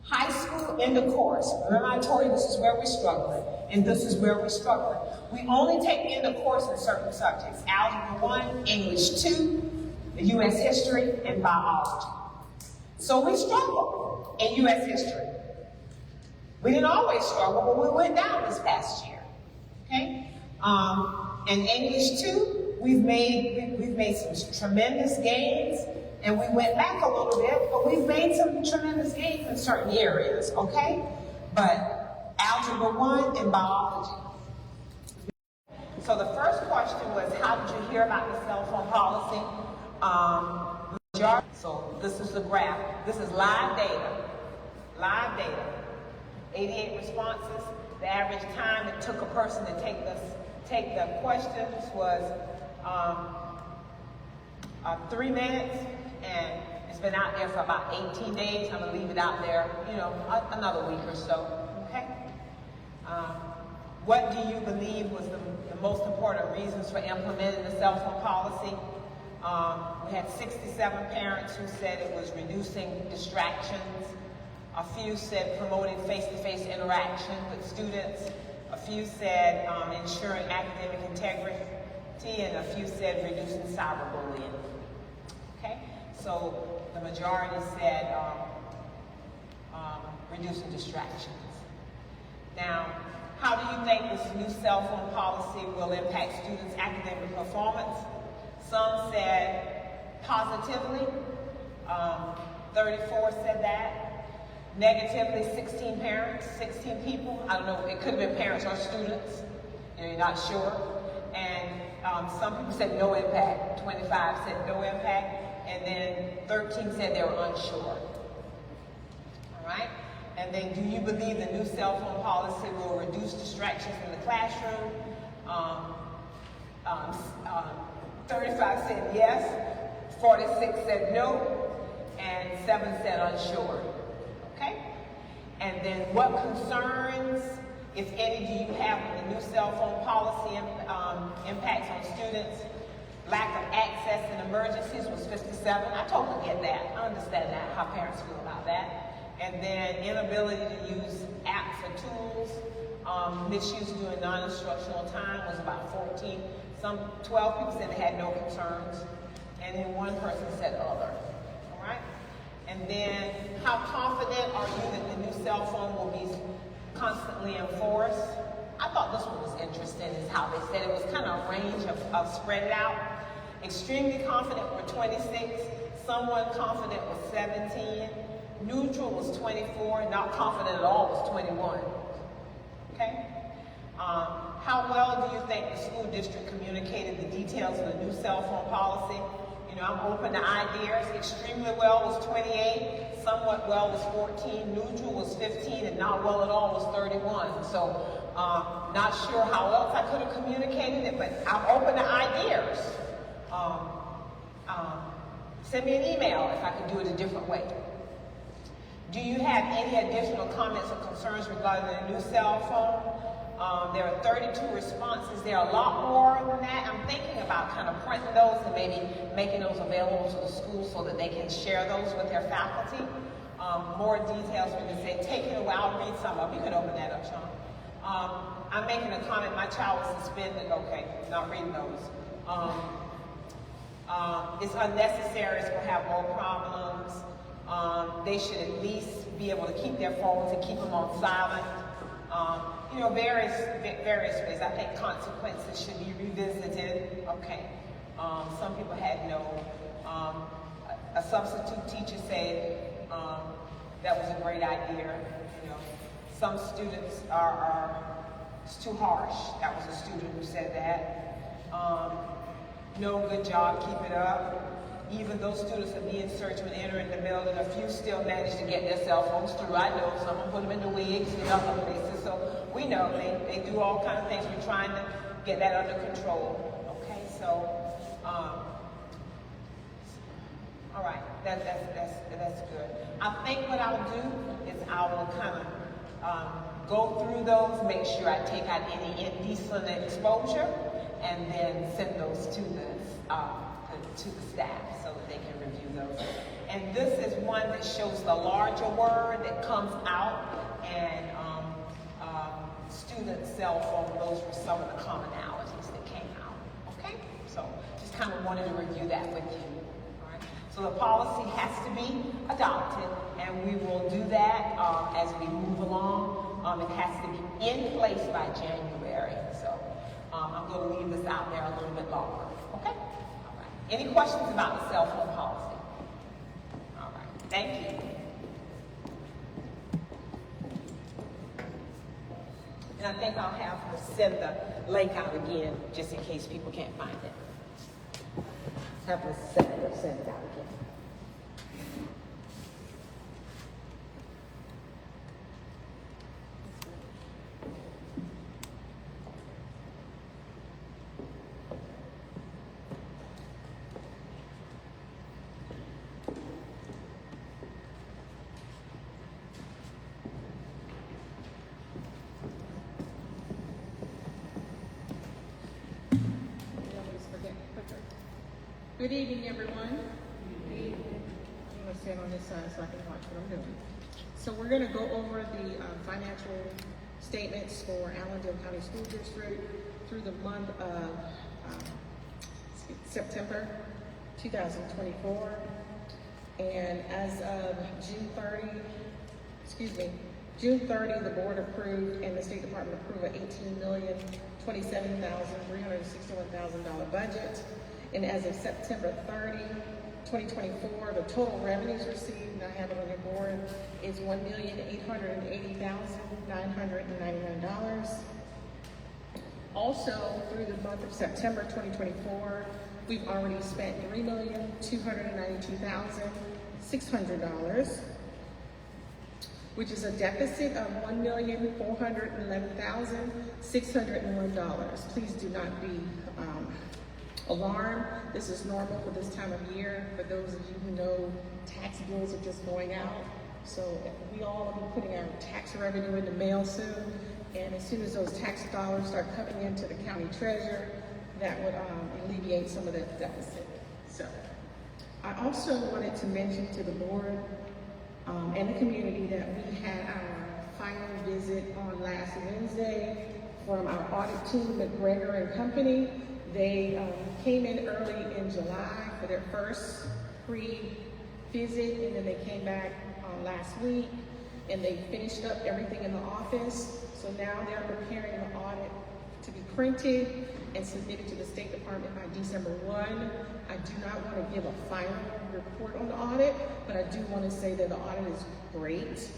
High school in the course. Remember I told you this is where we're struggling, and this is where we're struggling. We only take in the course in certain subjects. Algebra 1, English 2, the U.S. history, and biology. So we struggle in U.S. history. We didn't always struggle, but we went down this past year. Okay? In English 2, we've made some tremendous gains, and we went back a little bit, but we've made some tremendous gains in certain areas, okay? But Algebra 1 and biology. So the first question was, how did you hear about the cell phone policy? So this is the graph. This is live data. Live data. 88 responses. The average time it took a person to take the questions was 3 minutes, and it's been out there for about 18 days. I'm gonna leave it out there, another week or so, okay? What do you believe was the most important reasons for implementing the cell phone policy? We had 67 parents who said it was reducing distractions. A few said promoting face-to-face interaction with students. A few said ensuring academic integrity, and a few said reducing cyberbullying. Okay, so the majority said reducing distractions. Now, how do you think this new cell phone policy will impact students' academic performance? Some said positively. 34 said that. Negatively, 16 parents, 16 people. I don't know, it could have been parents or students. You're not sure. And some people said no impact. 25 said no impact. And then 13 said they were unsure. All right? And then, do you believe the new cell phone policy will reduce distractions in the classroom? 35 said yes, 46 said no, and 7 said unsure. Okay? And then, what concerns, if any, do you have with the new cell phone policy impacts on students? Lack of access in emergencies was 57. I totally get that. I understand that, how parents feel about that. And then inability to use apps or tools, misuse during non-instructional time was about 14. 12 people said they had no concerns. And then 1 person said other. All right? And then, how confident are you that the new cell phone will be constantly enforced? I thought this one was interesting, is how they said it was kind of a range of spread it out. Extremely confident were 26, somewhat confident was 17, neutral was 24, not confident at all was 21. Okay? How well do you think the school district communicated the details of the new cell phone policy? You know, I'm open to ideas. Extremely well was 28, somewhat well was 14, neutral was 15, and not well at all was 31. So, not sure how else I could have communicated it, but I'm open to ideas. Send me an email if I could do it a different way. Do you have any additional comments or concerns regarding the new cell phone? There are 32 responses. There are a lot more than that. I'm thinking about kind of printing those and maybe making those available to the school so that they can share those with their faculty. More details, we can say, take it away. I'll read some of them. You can open that up, Sean. I'm making a comment. My child was suspended. Okay, not reading those. It's unnecessary. It's going to have more problems. They should at least be able to keep their phones and keep them on silent. You know, various ways. I think consequences should be revisited. Okay. Some people had no. A substitute teacher said that was a great idea. You know, some students are it's too harsh. That was a student who said that. No, good job, keep it up. Even those students are being searched when entering the building, a few still manage to get their cell phones through. I know some of them put them in the wigs and other places. So we know they do all kinds of things. We're trying to get that under control. Okay, so all right, that's good. I think what I'll do is I will kind of go through those, make sure I take out any indecent exposure, and then send those to the staff so that they can review those. And this is one that shows the larger word that comes out, and student cell phone. Those were some of the commonalities that came out. Okay, so just kind of wanted to review that with you. All right. So the policy has to be adopted, and we will do that as we move along. It has to be in place by January. So I'm going to leave this out there a little bit longer. Okay? All right. Any questions about the cell phone policy? All right. Thank you. And I think I'll have her send the link out again just in case people can't find it. Have her send it out again. Good evening, everyone. Good evening. I'm going to stand on this side so I can watch what I'm doing. So we're going to go over the financial statements for Allendale County School District through the month of September 2024. And as of June 30, the board approved and the State Department approved an $18,027,361,000 budget. And as of September 30, 2024, the total revenues received, and I have it on your board, is $1,880,999. Also, through the month of September 2024, we've already spent $3,292,600, which is a deficit of $1,411,601. Please do not be alarmed. This is normal for this time of year. For those of you who know, tax bills are just going out. So we all will be putting our tax revenue in the mail soon. And as soon as those tax dollars start coming into the county treasurer, that would alleviate some of that deficit. So I also wanted to mention to the board and the community that we had our final visit on last Wednesday from our audit team, McGregor and Company. They came in early in July for their first pre-visit, and then they came back last week, and they finished up everything in the office. So now they're preparing the audit to be printed and submitted to the State Department by December 1. I do not want to give a final report on the audit, but I do want to say that the audit is great.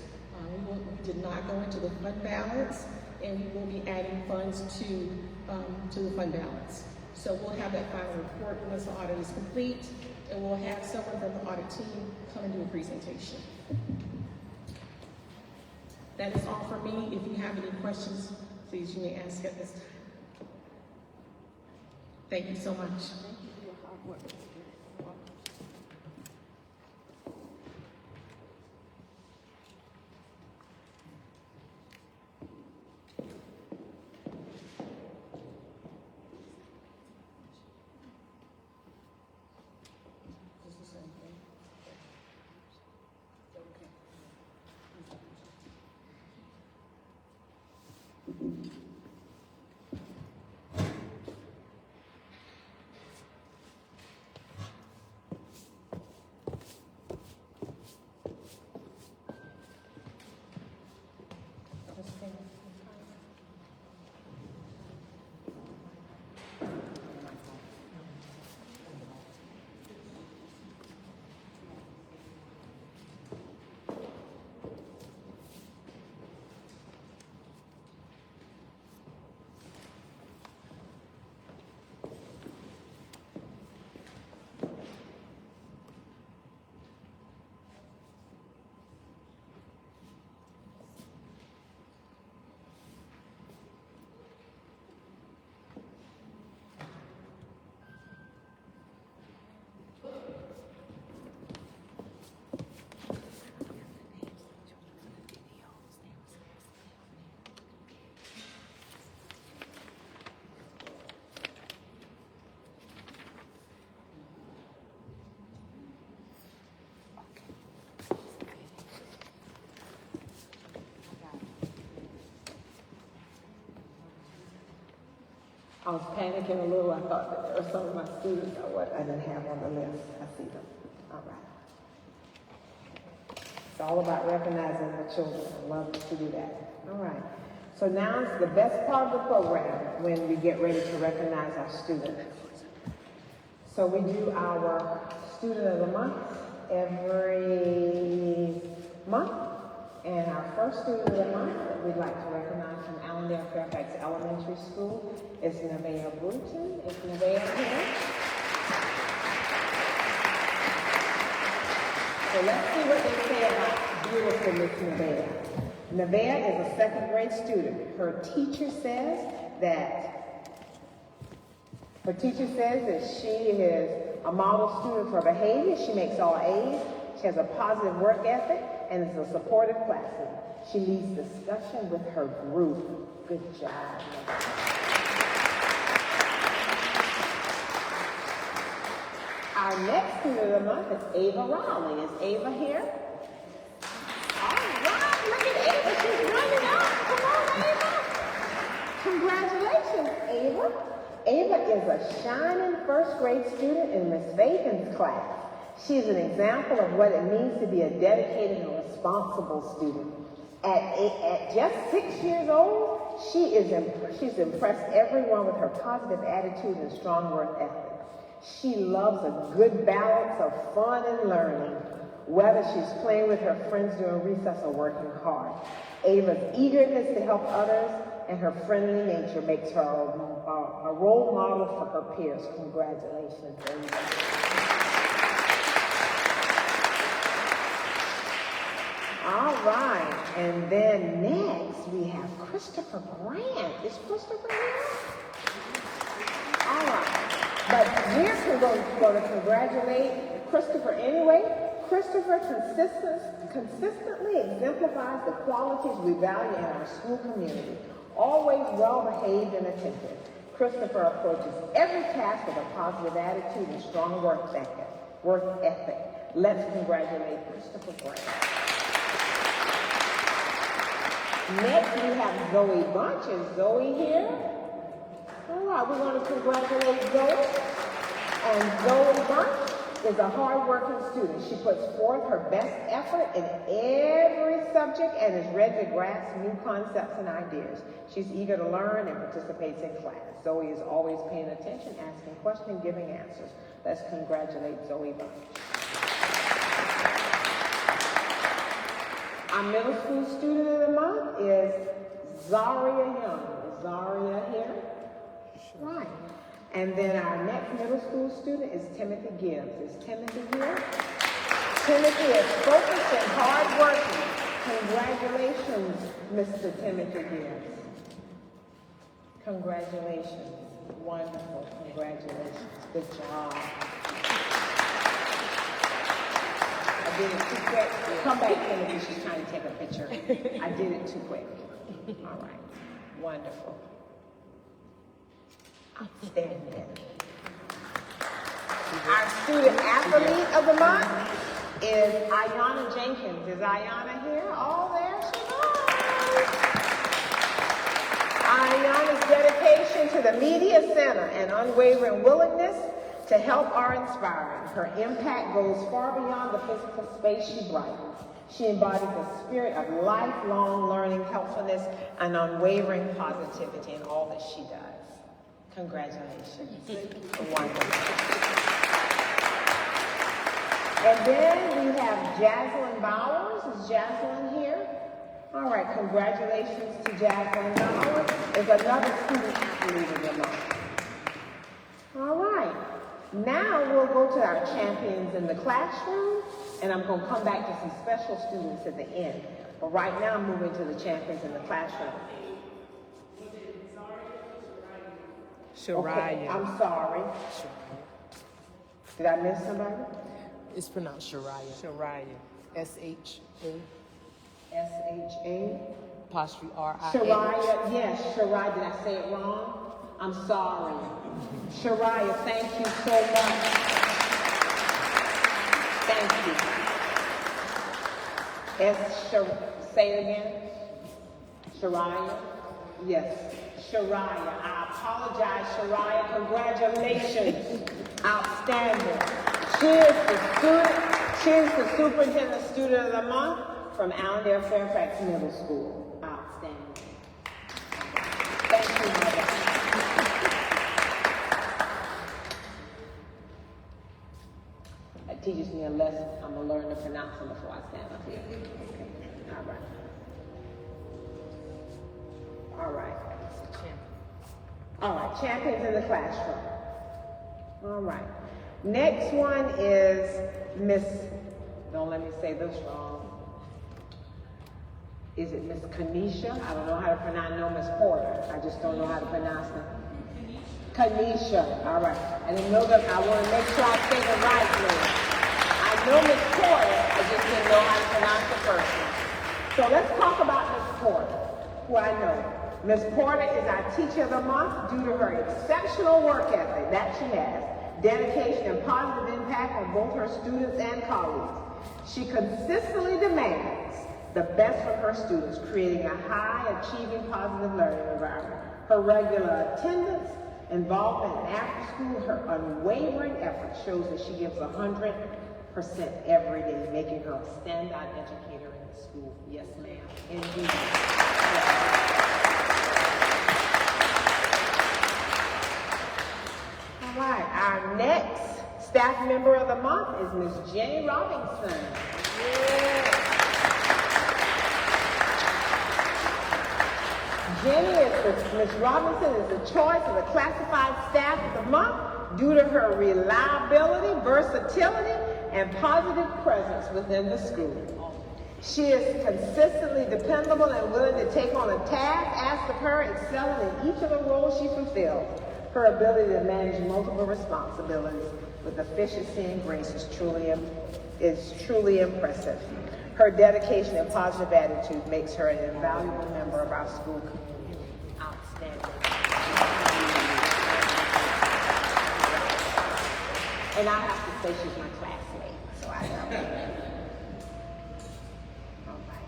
We did not go into the fund balance, and we will be adding funds to the fund balance. So we'll have that final report once the audit is complete, and we'll have someone from the audit team come and do a presentation. That is all for me. If you have any questions, please, you may ask at this time. Thank you so much. I was panicking a little. I thought that there were some of my students I didn't have on the list. I see them. All right. It's all about recognizing the children. I love to do that. All right. So now it's the best part of the program when we get ready to recognize our students. So we do our Student of the Month every month. And our first Student of the Month that we'd like to recognize from Allendale Fairfax Elementary School is Nevaeh Bruton. Is Nevaeh here? So let's see what they say about beautiful Miss Nevaeh. Nevaeh is a second grade student. Her teacher says that she is a model student for behavior. She makes all A's. She has a positive work ethic and is a supportive classroom. She leads discussion with her group. Good job. Our next student of the month is Ava Rowley. Is Ava here? All right, look at Ava. She's running up. Come on, Ava. Congratulations, Ava. Ava is a shining first grade student in Miss Bacon's class. She is an example of what it means to be a dedicated and responsible student. At just 6 years old, she's impressed everyone with her positive attitude and strong work ethic. She loves a good balance of fun and learning, whether she's playing with her friends during recess or working hard. Ava's eagerness to help others and her friendly nature makes her a role model for her peers. Congratulations, Ava. All right, and then next we have Christopher Grant. Is Christopher here? All right, but we're going to congratulate Christopher anyway. Christopher consistently exemplifies the qualities we value in our school community. Always well-behaved and attentive, Christopher approaches every task with a positive attitude and strong work ethic. Let's congratulate Christopher Grant. Next, we have Zoe Bunch. Is Zoe here? All right, we want to congratulate Zoe. And Zoe Bunch is a hard-working student. She puts forth her best effort in every subject and is ready to grasp new concepts and ideas. She's eager to learn and participates in class. Zoe is always paying attention, asking questions, giving answers. Let's congratulate Zoe Bunch. Our middle school student of the month is Zaria Young. Is Zaria here? Right. And then our next middle school student is Timothy Gibbs. Is Timothy here? Timothy is focused and hardworking. Congratulations, Mr. Timothy Gibbs. Congratulations. Wonderful. Congratulations. Good job. I did it too quick. Come back, Timothy. She's trying to take a picture. I did it too quick. All right. Wonderful. Outstanding. Our student athlete of the month is Ayana Jenkins. Is Ayana here? Oh, there she is. Ayana's dedication to the Media Center and unwavering willingness to help are inspiring. Her impact goes far beyond the physical space she brightens. She embodies a spirit of lifelong learning, helpfulness, and unwavering positivity in all that she does. Congratulations. Wonderful. And then we have Jaslyn Bowers. Is Jaslyn here? All right, congratulations to Jaslyn Bowers. Is another student athlete of the month. All right. Now we'll go to our champions in the classroom, and I'm going to come back to some special students at the end. But right now I'm moving to the champions in the classroom. Shariah. Okay, I'm sorry. Did I miss somebody? It's pronounced Shariah. Shariah. S-H-A. S-H-A. Apostrophe R-I-A. Shariah, yes, Shariah. Did I say it wrong? I'm sorry. Shariah, thank you so much. Thank you. Say it again. Shariah. Yes. Shariah. I apologize, Shariah. Congratulations. Outstanding. She is the superintendent student of the month from Allendale Fairfax Middle School. Outstanding. Thank you, mother. That teaches me a lesson. I'm going to learn to pronounce them before I stand up here. Okay. All right. All right. All right, champions in the classroom. All right. Next one is Miss, don't let me say this wrong. Is it Miss Kanisha? I don't know how to pronounce, I know Miss Porter. I just don't know how to pronounce it. Kanisha. All right. I didn't know that. I want to make sure I say the right name. I know Miss Porter. I just didn't know how to pronounce the first one. So let's talk about Miss Porter, who I know. Ms. Porter is our Teacher of the Month due to her exceptional work ethic that she has, dedication and positive impact on both her students and colleagues. She consistently demands the best from her students, creating a high-achieving positive learning environment. Her regular attendance, involvement in after school, her unwavering effort shows that she gives 100% every day, making her a standout educator in the school. Yes, ma'am. Indeed. Yes. All right, our Our next staff member of the month is Ms. Jenny Robinson. Ms. Robinson is the choice of the classified staff of the month due to her reliability, versatility, and positive presence within the school. She is consistently dependable and willing to take on a task asked of her, excelling in each of the roles she fulfills. Her ability to manage multiple responsibilities with efficiency and grace is truly impressive. Her dedication and positive attitude makes her an invaluable member of our school community. Outstanding. And I have to say she's my classmate, so I know. All right.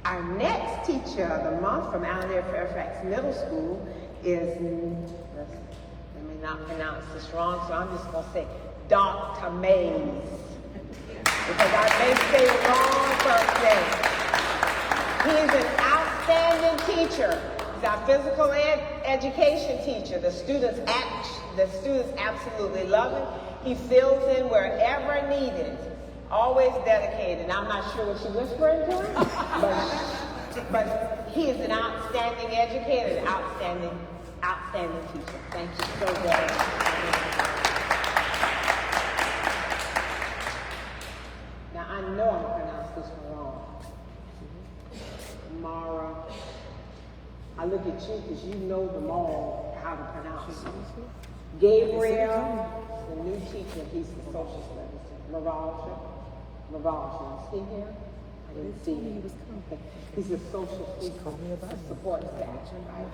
Our next teacher of the month from Allendale Fairfax Middle School is, let me not pronounce this wrong, so I'm just going to say Dr. Mays. Because I may say the wrong first name. He is an outstanding teacher. He's our physical education teacher. The students absolutely love him. He fills in wherever needed. Always dedicated. I'm not sure what you're whispering to him, but he is an outstanding educator, an outstanding teacher. Thank you so very much. Now, I know I'm going to pronounce this one wrong. Mara. I look at you because you know them all how to pronounce it. Gabriel, the new teacher, he's the social studies teacher. Maraj, is he here? I didn't see him. He's a social support staff. Right?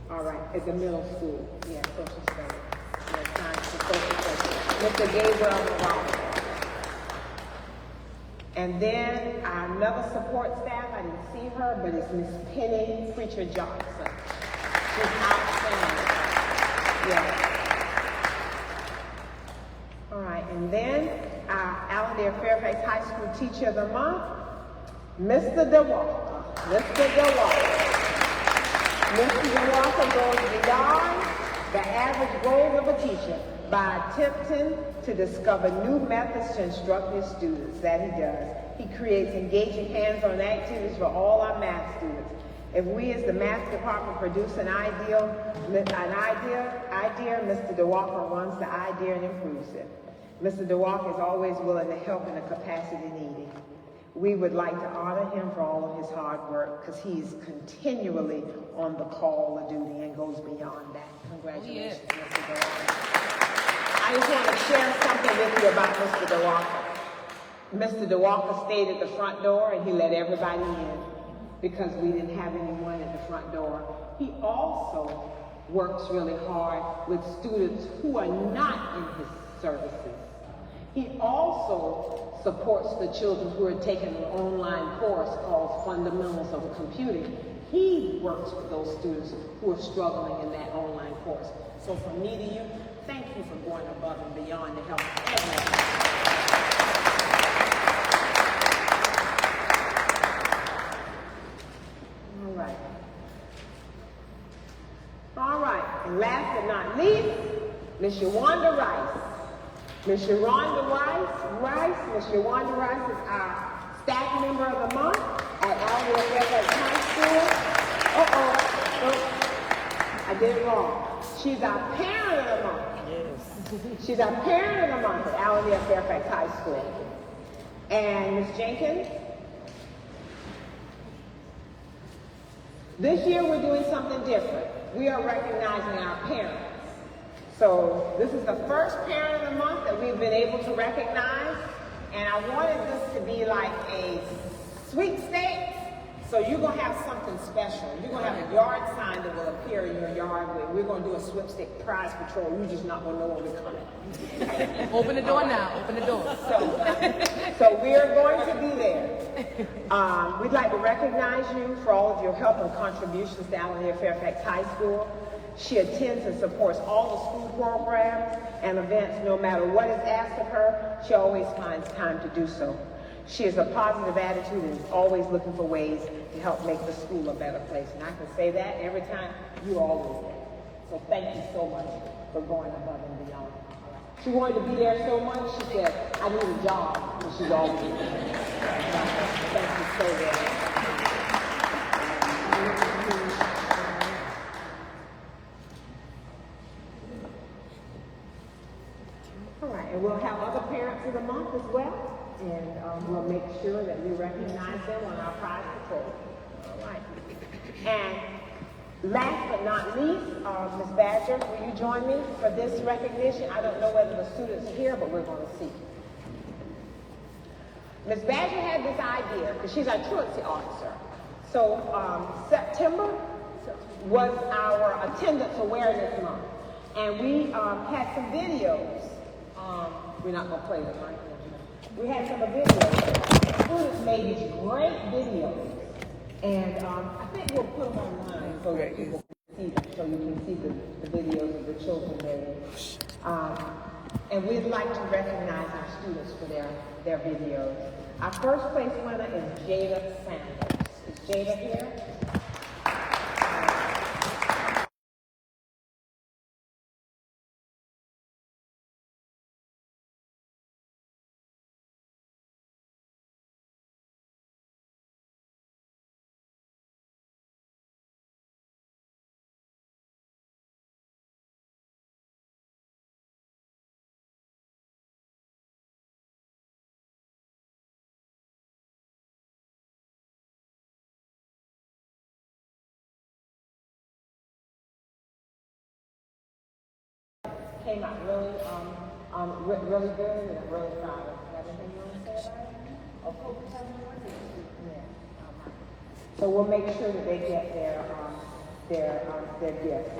All right, at the middle school. Yeah, social studies. Yeah, science and social studies. Mr. Gabriel Maraj. And then another support staff, I didn't see her, but it's Miss Penny Preacher Johnson. She's outstanding. Yeah. All right, and then our Allendale Fairfax High School Teacher of the Month, Mr. DeWalker. Mr. DeWalker. Mr. DeWalker goes beyond the average goals of a teacher by attempting to discover new methods to instruct his students. That he does. He creates engaging hands-on activities for all our math students. If we as the math department produce an idea, Mr. DeWalker runs the idea and improves it. Mr. DeWalker is always willing to help in a capacity needed. We would like to honor him for all of his hard work because he's continually on the call of duty and goes beyond that. Congratulations, Mr. DeWalker. I just want to share something with you about Mr. DeWalker. Mr. DeWalker stayed at the front door and he let everybody in because we didn't have anyone at the front door. He also works really hard with students who are not in his services. He also supports the children who are taking an online course called Fundamentals of Computing. He works with those students who are struggling in that online course. So from me to you, thank you for going above and beyond to help everyone. All right, and last but not least, Miss Yawanda Rice. Miss Yawanda Rice is our staff member of the month at Allendale Fairfax High School. I did it wrong. She's our parent of the month. Yes. She's our parent of the month at Allendale Fairfax High School. And Miss Jenkins, this year we're doing something different. We are recognizing our parents. So this is the first parent of the month that we've been able to recognize. And I wanted this to be like a sweepstakes. So you're going to have something special. You're going to have a yard sign that will appear in your yard. We're going to do a sweepstakes prize patrol. You're just not going to know when we're coming. Open the door now. Open the door. So we are going to be there. We'd like to recognize you for all of your help and contributions to Allendale Fairfax High School. She attends and supports all the school programs and events. No matter what is asked of her, she always finds time to do so. She has a positive attitude and is always looking for ways to help make the school a better place. And I can say that every time, you're always there. So thank you so much for going above and beyond. She wanted to be there so much, she said, I need a job, and she's always there. Thank you so very much. All right, and we'll have other parents of the month as well, and we'll make sure that we recognize them on our prize patrol. All right. And last but not least, Ms. Badger, will you join me for this recognition? I don't know whether the students are here, but we're going to see. Ms. Badger had this idea, because she's our truancy officer. So September was our attendance awareness month. And we had some videos. We're not going to play them, right? We had some videos. Students made these great videos. And I think we'll put them online so that people can see them, so you can see the videos of the children made. And we'd like to recognize our students for their videos. Our first place winner is Jada Sanders. Is Jada here? Came out really, really good, and I'm really proud of it. Anything you want to say about it? Of course, yeah. So we'll make sure that they get their gifts.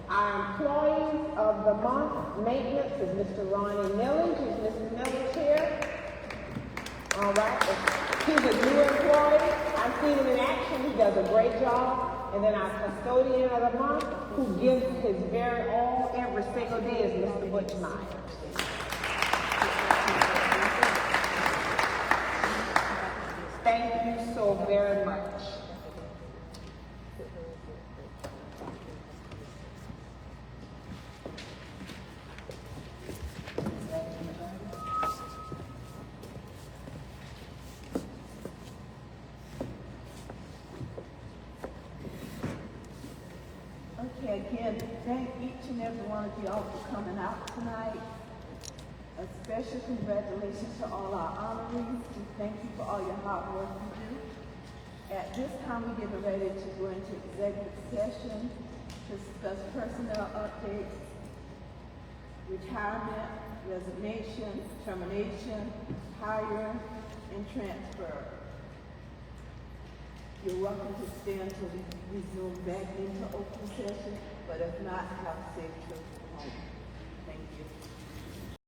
Our employees of the month, maintenance, is Mr. Ronnie Millage. Is Mrs. Millage here? All right. He's a new employee. I've seen him in action. He does a great job. And then our custodian of the month, who gives his very all every single day, is Mr. Butch Myers. Thank you so very much. Okay, again, thank each and every one of y'all for coming out tonight. A special congratulations to all our honorees. We thank you for all your hard work you do. At this time, we're getting ready to go into executive session to discuss personnel updates, retirement, resignation, termination, hire, and transfer. You're welcome to stay until we resume back into open session, but if not, have a safe trip home.